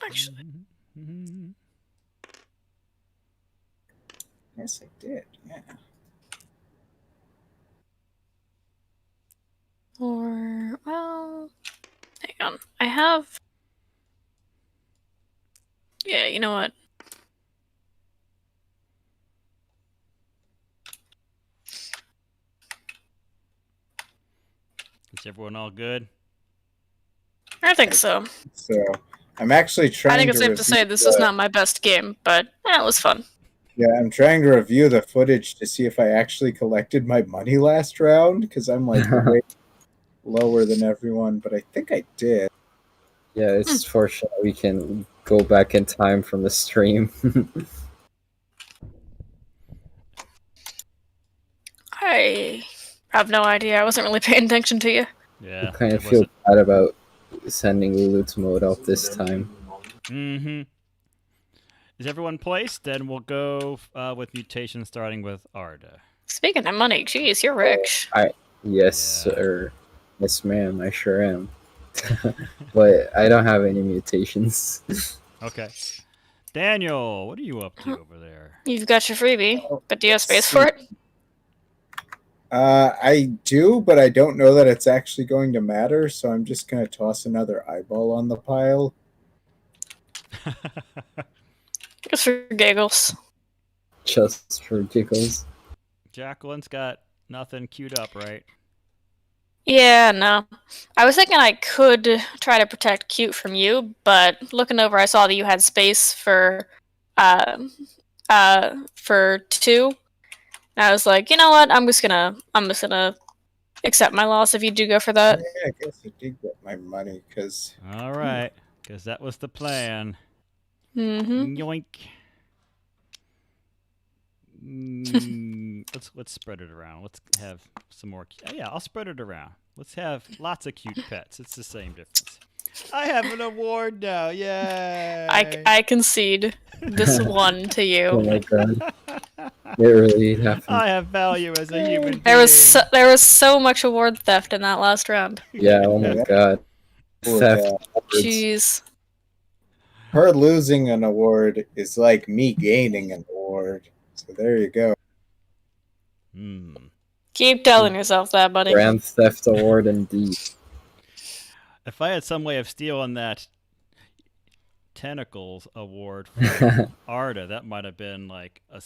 Actually, Yes, I did. Yeah. or well, hang on. I have. Yeah, you know what? Is everyone all good? I think so. So I'm actually trying. I think it's to safe to say review this is the- not my best game, but it was fun. Yeah, I'm trying to review the footage to see if I actually collected my money last round because I'm like way lower than everyone, but I think I did. yeah, it's fortunate we can go back in time from the stream. I have no idea. I wasn't really paying attention to you. Yeah. I kind it of feel wasn't- bad about sending Lulu to mode out this time. Mhm. Is everyone placed? Then we'll go with mutation, starting with Arda. Speaking of money, geez, you're rich. Yes, Yeah. sir. Yes, ma'am. I sure am. But I don't have any mutations. Okay. Daniel, what are you up to over there? You've got your freebie, but do you have space for it? I do, but I don't know that it's actually going to matter, so I'm just going to toss another eyeball on the pile. Just for giggles. Just for giggles. Jacqueline's got nothing queued up, right? Yeah, no. I was thinking I could try to protect Cute from you, but looking over, I saw that you had space for 2. And I was like, you know what? I'm just gonna accept my loss if you do go for that. Yeah, I guess I did get my money, because... All right, because that was the plan. Mm-hmm. Yoink. Let's spread it around. Let's have some more. Yeah, I'll spread it around. Let's have lots of cute pets. It's the same difference. I have an award now. Yay! I concede this one to Oh you. my god. It really happened. I have value as a human being. There was so much award theft in that last round. Yeah, oh my god. Theft. awards. Jeez. Her losing an award is like me gaining an award. So there you go. Hmm. Keep telling yourself that, buddy. Grand Theft Award indeed. If I had some way of stealing that Tentacles award from Arda, that might have been like a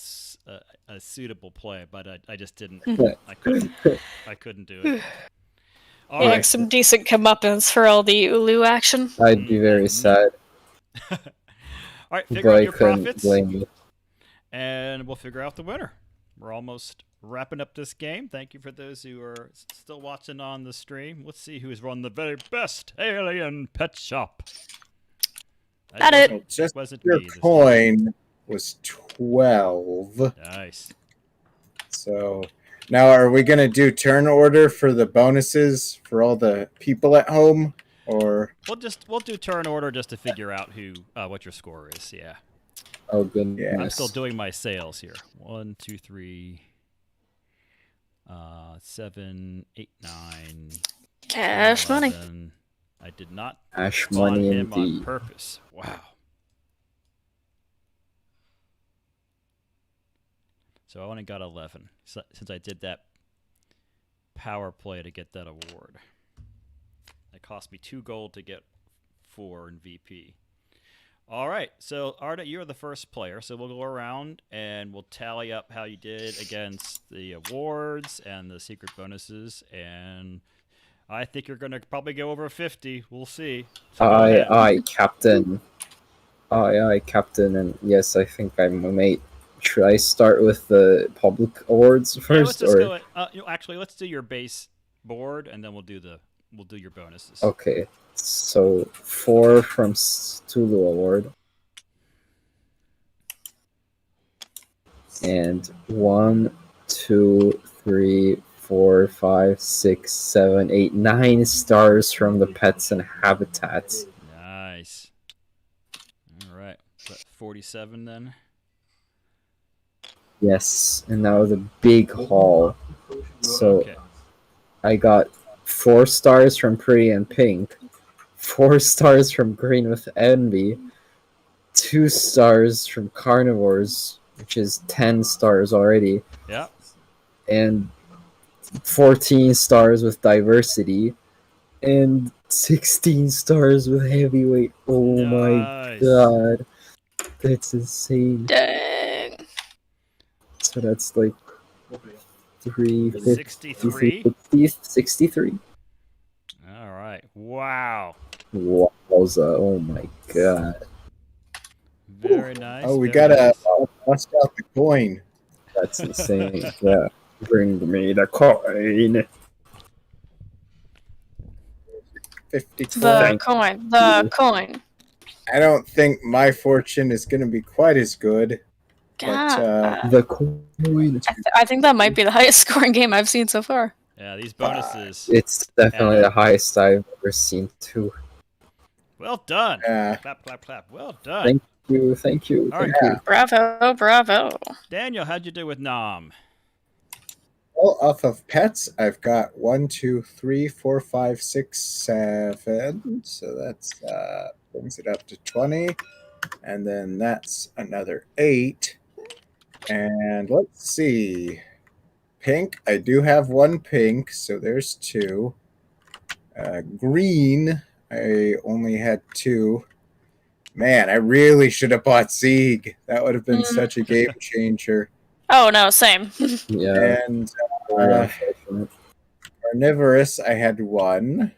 suitable play, but I just didn't. I couldn't do it. All Yeah, right. some decent comeuppance for all the Ulu action. I'd be very sad, All right, but figure out I your couldn't profits, blame you. and we'll figure out the winner. We're almost wrapping up this game. Thank you for those who are still watching on the stream. Let's see who's run the very best alien pet shop. Got it. So just Wasn't your me this time. coin was 12. Nice. So now are we going to do turn order for the bonuses for all the people at home? Or We'll do turn order just to figure out who what your score is. Yeah. Oh goodness. Yeah. I'm still doing my sales here. 1, 2, 3, 7, 8, 9. Cash 10, money. 11. I did not Cash spawn money him on indeed. purpose. Wow. So I only got 11 since I did that power play to get that award. It cost me 2 gold to get 4 in VP. All right, so Arda, you're the first player, so we'll go around and we'll tally up how you did against the awards and the secret bonuses, and I think you're going to probably go over 50. We'll see. So go ahead. Aye, Captain. Aye, Captain, and yes, I think I'm a mate. Should I start with the public awards Yeah, first, let's just or go. Actually, let's do your base board, and then we'll do your bonuses. okay? So 4 from Stulu Award, and 1, 2, 3, 4, 5, 6, 7, 8, 9 stars from the Pets and Habitats. Nice. All right, so 47 then. Yes, and now the big haul. So Okay. I got 4 stars from Pretty and Pink, 4 stars from Green with Envy, 2 stars from Carnivores, which is 10 stars already, Yeah. and 14 stars with Diversity, and 16 stars with Heavyweight. Oh my Nice. god. That's insane. Dang. So that's like 63? 63. All right. Wow. Wowza. Oh my god. Very nice. oh, we very gotta nice. bust out the coin. That's insane. Yeah. Bring me the coin. 50 The coin. Thank coin. The coin. I don't think my fortune is going to be quite as good. God. The coin. I think that might be the highest scoring game I've seen so far. Yeah, these bonuses. It's definitely the highest I've ever seen too. Well done. Uh, Clap, clap, clap. Well done. Thank you. All right. Thank you. Bravo, bravo. Daniel, how'd you do with Nam? well, off of pets, I've got 1, 2, 3, 4, 5, 6, 7. So that's brings it up to 20. And then that's another 8. And let's see. Pink, I do have 1 pink, so there's 2. Green, I only had 2. Man, I really should have bought Sieg. That would have been such a game changer. Oh no, same. Yeah, And very unfortunate. Carnivorous, I had 1.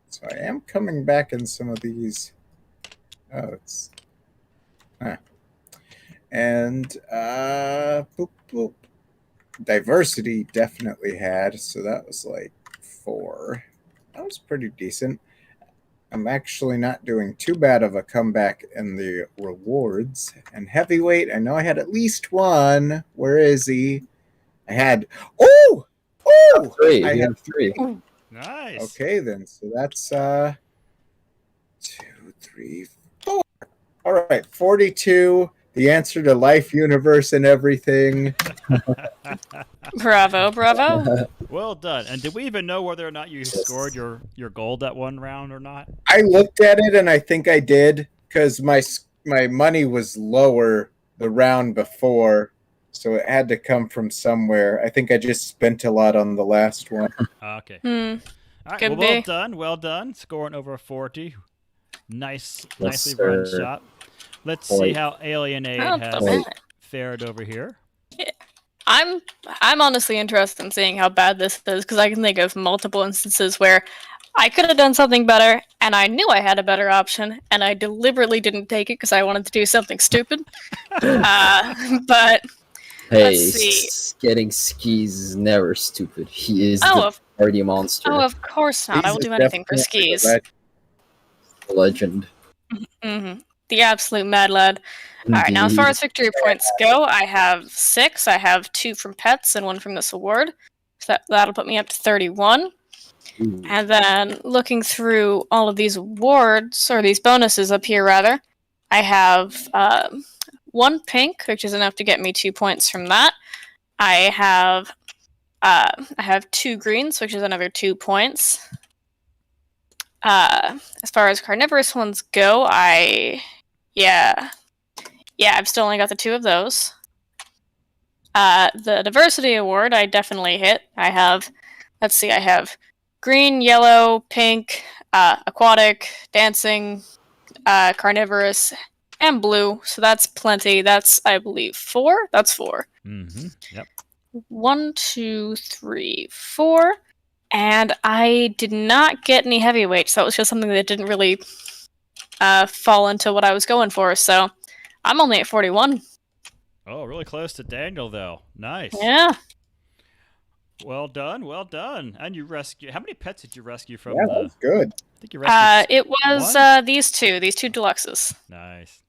So I am coming back in some of these. Oh, it's... And boop, boop. Diversity definitely had, so that was like 4. That was pretty decent. I'm actually not doing too bad of a comeback in the rewards. And heavyweight, I know I had at least 1. Where is he? I had... Oh! 3. I You had have 3. Nice. Okay, then. So that's 2, 3, 4. All right, 42. The answer to life, universe, and everything. Bravo, bravo. Well done. And did we even know whether or not you scored your gold that one round or not? I looked at it and I think I did because my money was lower the round before, so it had to come from somewhere. I think I just spent a lot on the last one. Okay. Hmm. All right. Could Well be. done. Well done. Scoring over 40. Nicely Yes, run sir. shot. Let's see how Alien Aid Not has bad. fared over here. I'm honestly interested in seeing how bad this is because I can think of multiple instances where I could have done something better and I knew I had a better option and I deliberately didn't take it because I wanted to do something stupid. But Hey, let's see. getting skis is never stupid. He is Oh, the party monster, of course not. I will He's do anything for definitely skis. a legend. legend. The absolute mad lad. All right, now as far Indeed. as victory points go, I have 6. I have 2 from pets and 1 from this award. So that'll put me up to 31. Ooh. And then looking through all of these awards, or these bonuses up here rather, I have 1 pink, which is enough to get me 2 points from that. I have 2 greens, which is another 2 points. As far as carnivorous ones go, I've still only got the 2 of those. The diversity award, I definitely hit. I have green, yellow, pink, aquatic, dancing, carnivorous, and blue. So that's plenty. That's, I believe, 4. That's 4. Mm-hmm. Yep. 1, 2, 3, 4. And I did not get any heavyweights. That was just something that didn't really fall into what I was going for. So I'm only at 41. Oh, really close to Daniel, though. Nice. Yeah. Well done. Well done. And you rescued. How many pets did you rescue from Yeah, the? that's good. I think you rescued. It was one? these two deluxes. Nice.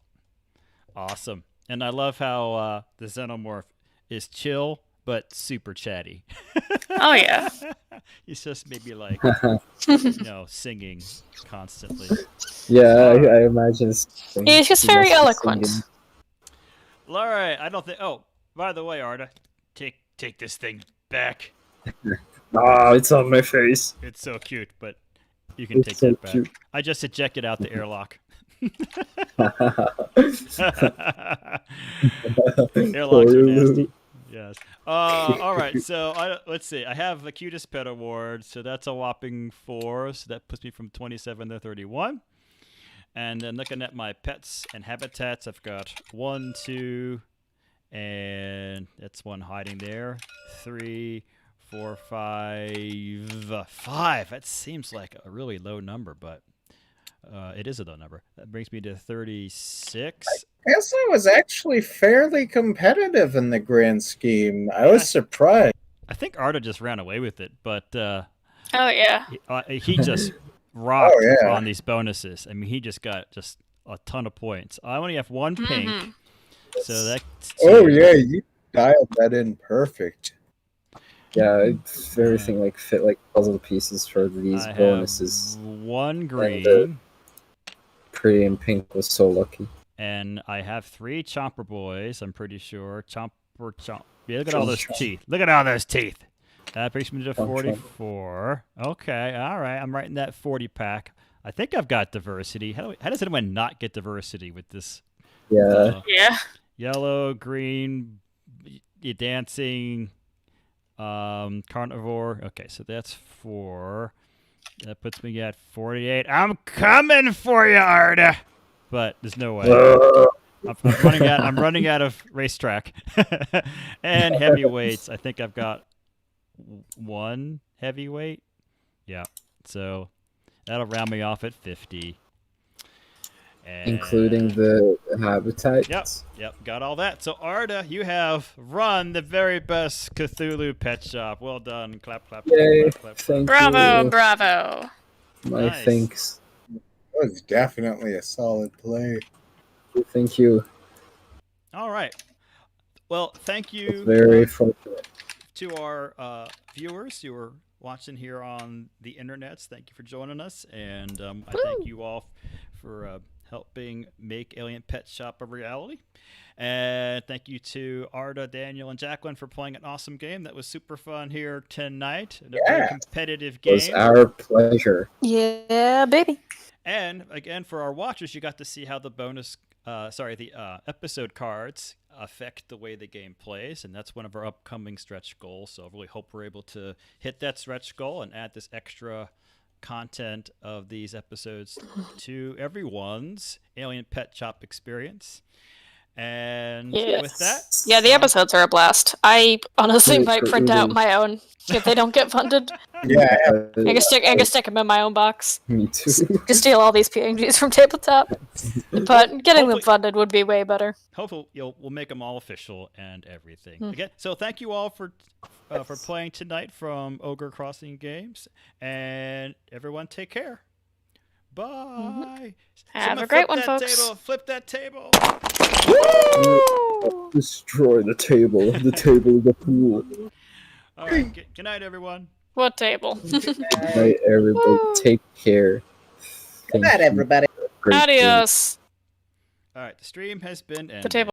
Awesome. And I love how the xenomorph is chill but super chatty. Oh yeah. He's just maybe like singing constantly. Yeah, I imagine. He's just very eloquent. All right. I don't think. Oh, by the way, Arda, take this thing back. Ah, it's on my face. It's so cute, but you can It's take so that back. cute. I just ejected out the airlock. Airlocks are nasty. Yes. All right. So let's see. I have the cutest pet award. So that's a whopping 4. So that puts me from 27 to 31. And then looking at my pets and habitats, I've got 1, 2, and that's 1 hiding there. 3, 4, 5. 5. That seems like a really low number, but it is a low number. That brings me to 36. I guess I was actually fairly competitive in the grand scheme. I was surprised. I think Arda just ran away with it, but Oh yeah. he just rocked Oh, yeah. on these bonuses. I mean, he just got a ton of points. I only have 1 pink, so that's Oh yeah, you dialed that in perfect. Yeah, everything like fit like puzzle pieces for these I bonuses. have 1 green, And, Pretty and Pink was so lucky. and I have 3 Chomper boys. I'm pretty sure Chomp. Yeah, look at all those teeth. Look at all those teeth. That brings me to Chomp, chomp. 44. Okay, all right. I'm right in that 40 pack. I think I've got diversity. How does anyone not get diversity with this? Yeah. Yeah. Yellow, green, dancing, carnivore. Okay, so that's 4. That puts me at 48. I'm coming for you, Arda. But there's no way. I'm running out of racetrack. And heavyweights. I think I've got 1 heavyweight. Yeah. So that'll round me off at 50. And Including the habitat. Yep, got all that. So Arda, you have run the very best Cthulhu pet shop. Well done. Clap, clap, Yay. clap, clap, clap. Thank Bravo, you. bravo. My Nice. thanks. That was definitely a solid play. Thank you. All right. Well, thank you Very fortunate. to our viewers who are watching here on the internets. Thank you for joining us, and I thank you all for helping make Alien Pet Shop a reality. And thank you to Arda, Daniel, and Jacqueline for playing an awesome game. That was super fun here tonight. A very competitive It was game. our pleasure. Yeah, baby. And again, for our watchers, you got to see how the episode cards affect the way the game plays, and that's one of our upcoming stretch goals. So I really hope we're able to hit that stretch goal and add this extra content of these episodes to everyone's Alien Pet Shop experience. And with that, Yeah, the episodes are a blast. I honestly Wait, might for print out Ulu. my own if they don't get funded. Yeah, I can stick them in my own box. Me too. Just steal all these PNGs from Tabletop. But getting them Hopefully- funded would be way better. hopefully we'll make them all official and everything. Hmm. Again, so thank you all for playing tonight from Ogre Crossing Games, and everyone take care. Bye. Have Someone a great flip one, that folks. Table, flip that table. Destroy the table. The table of the pool. All right. Good night, everyone. What table? Good night, everybody. Take care. Thank night, you. everybody. Great game. Adios. All right. The stream has been ended. The table.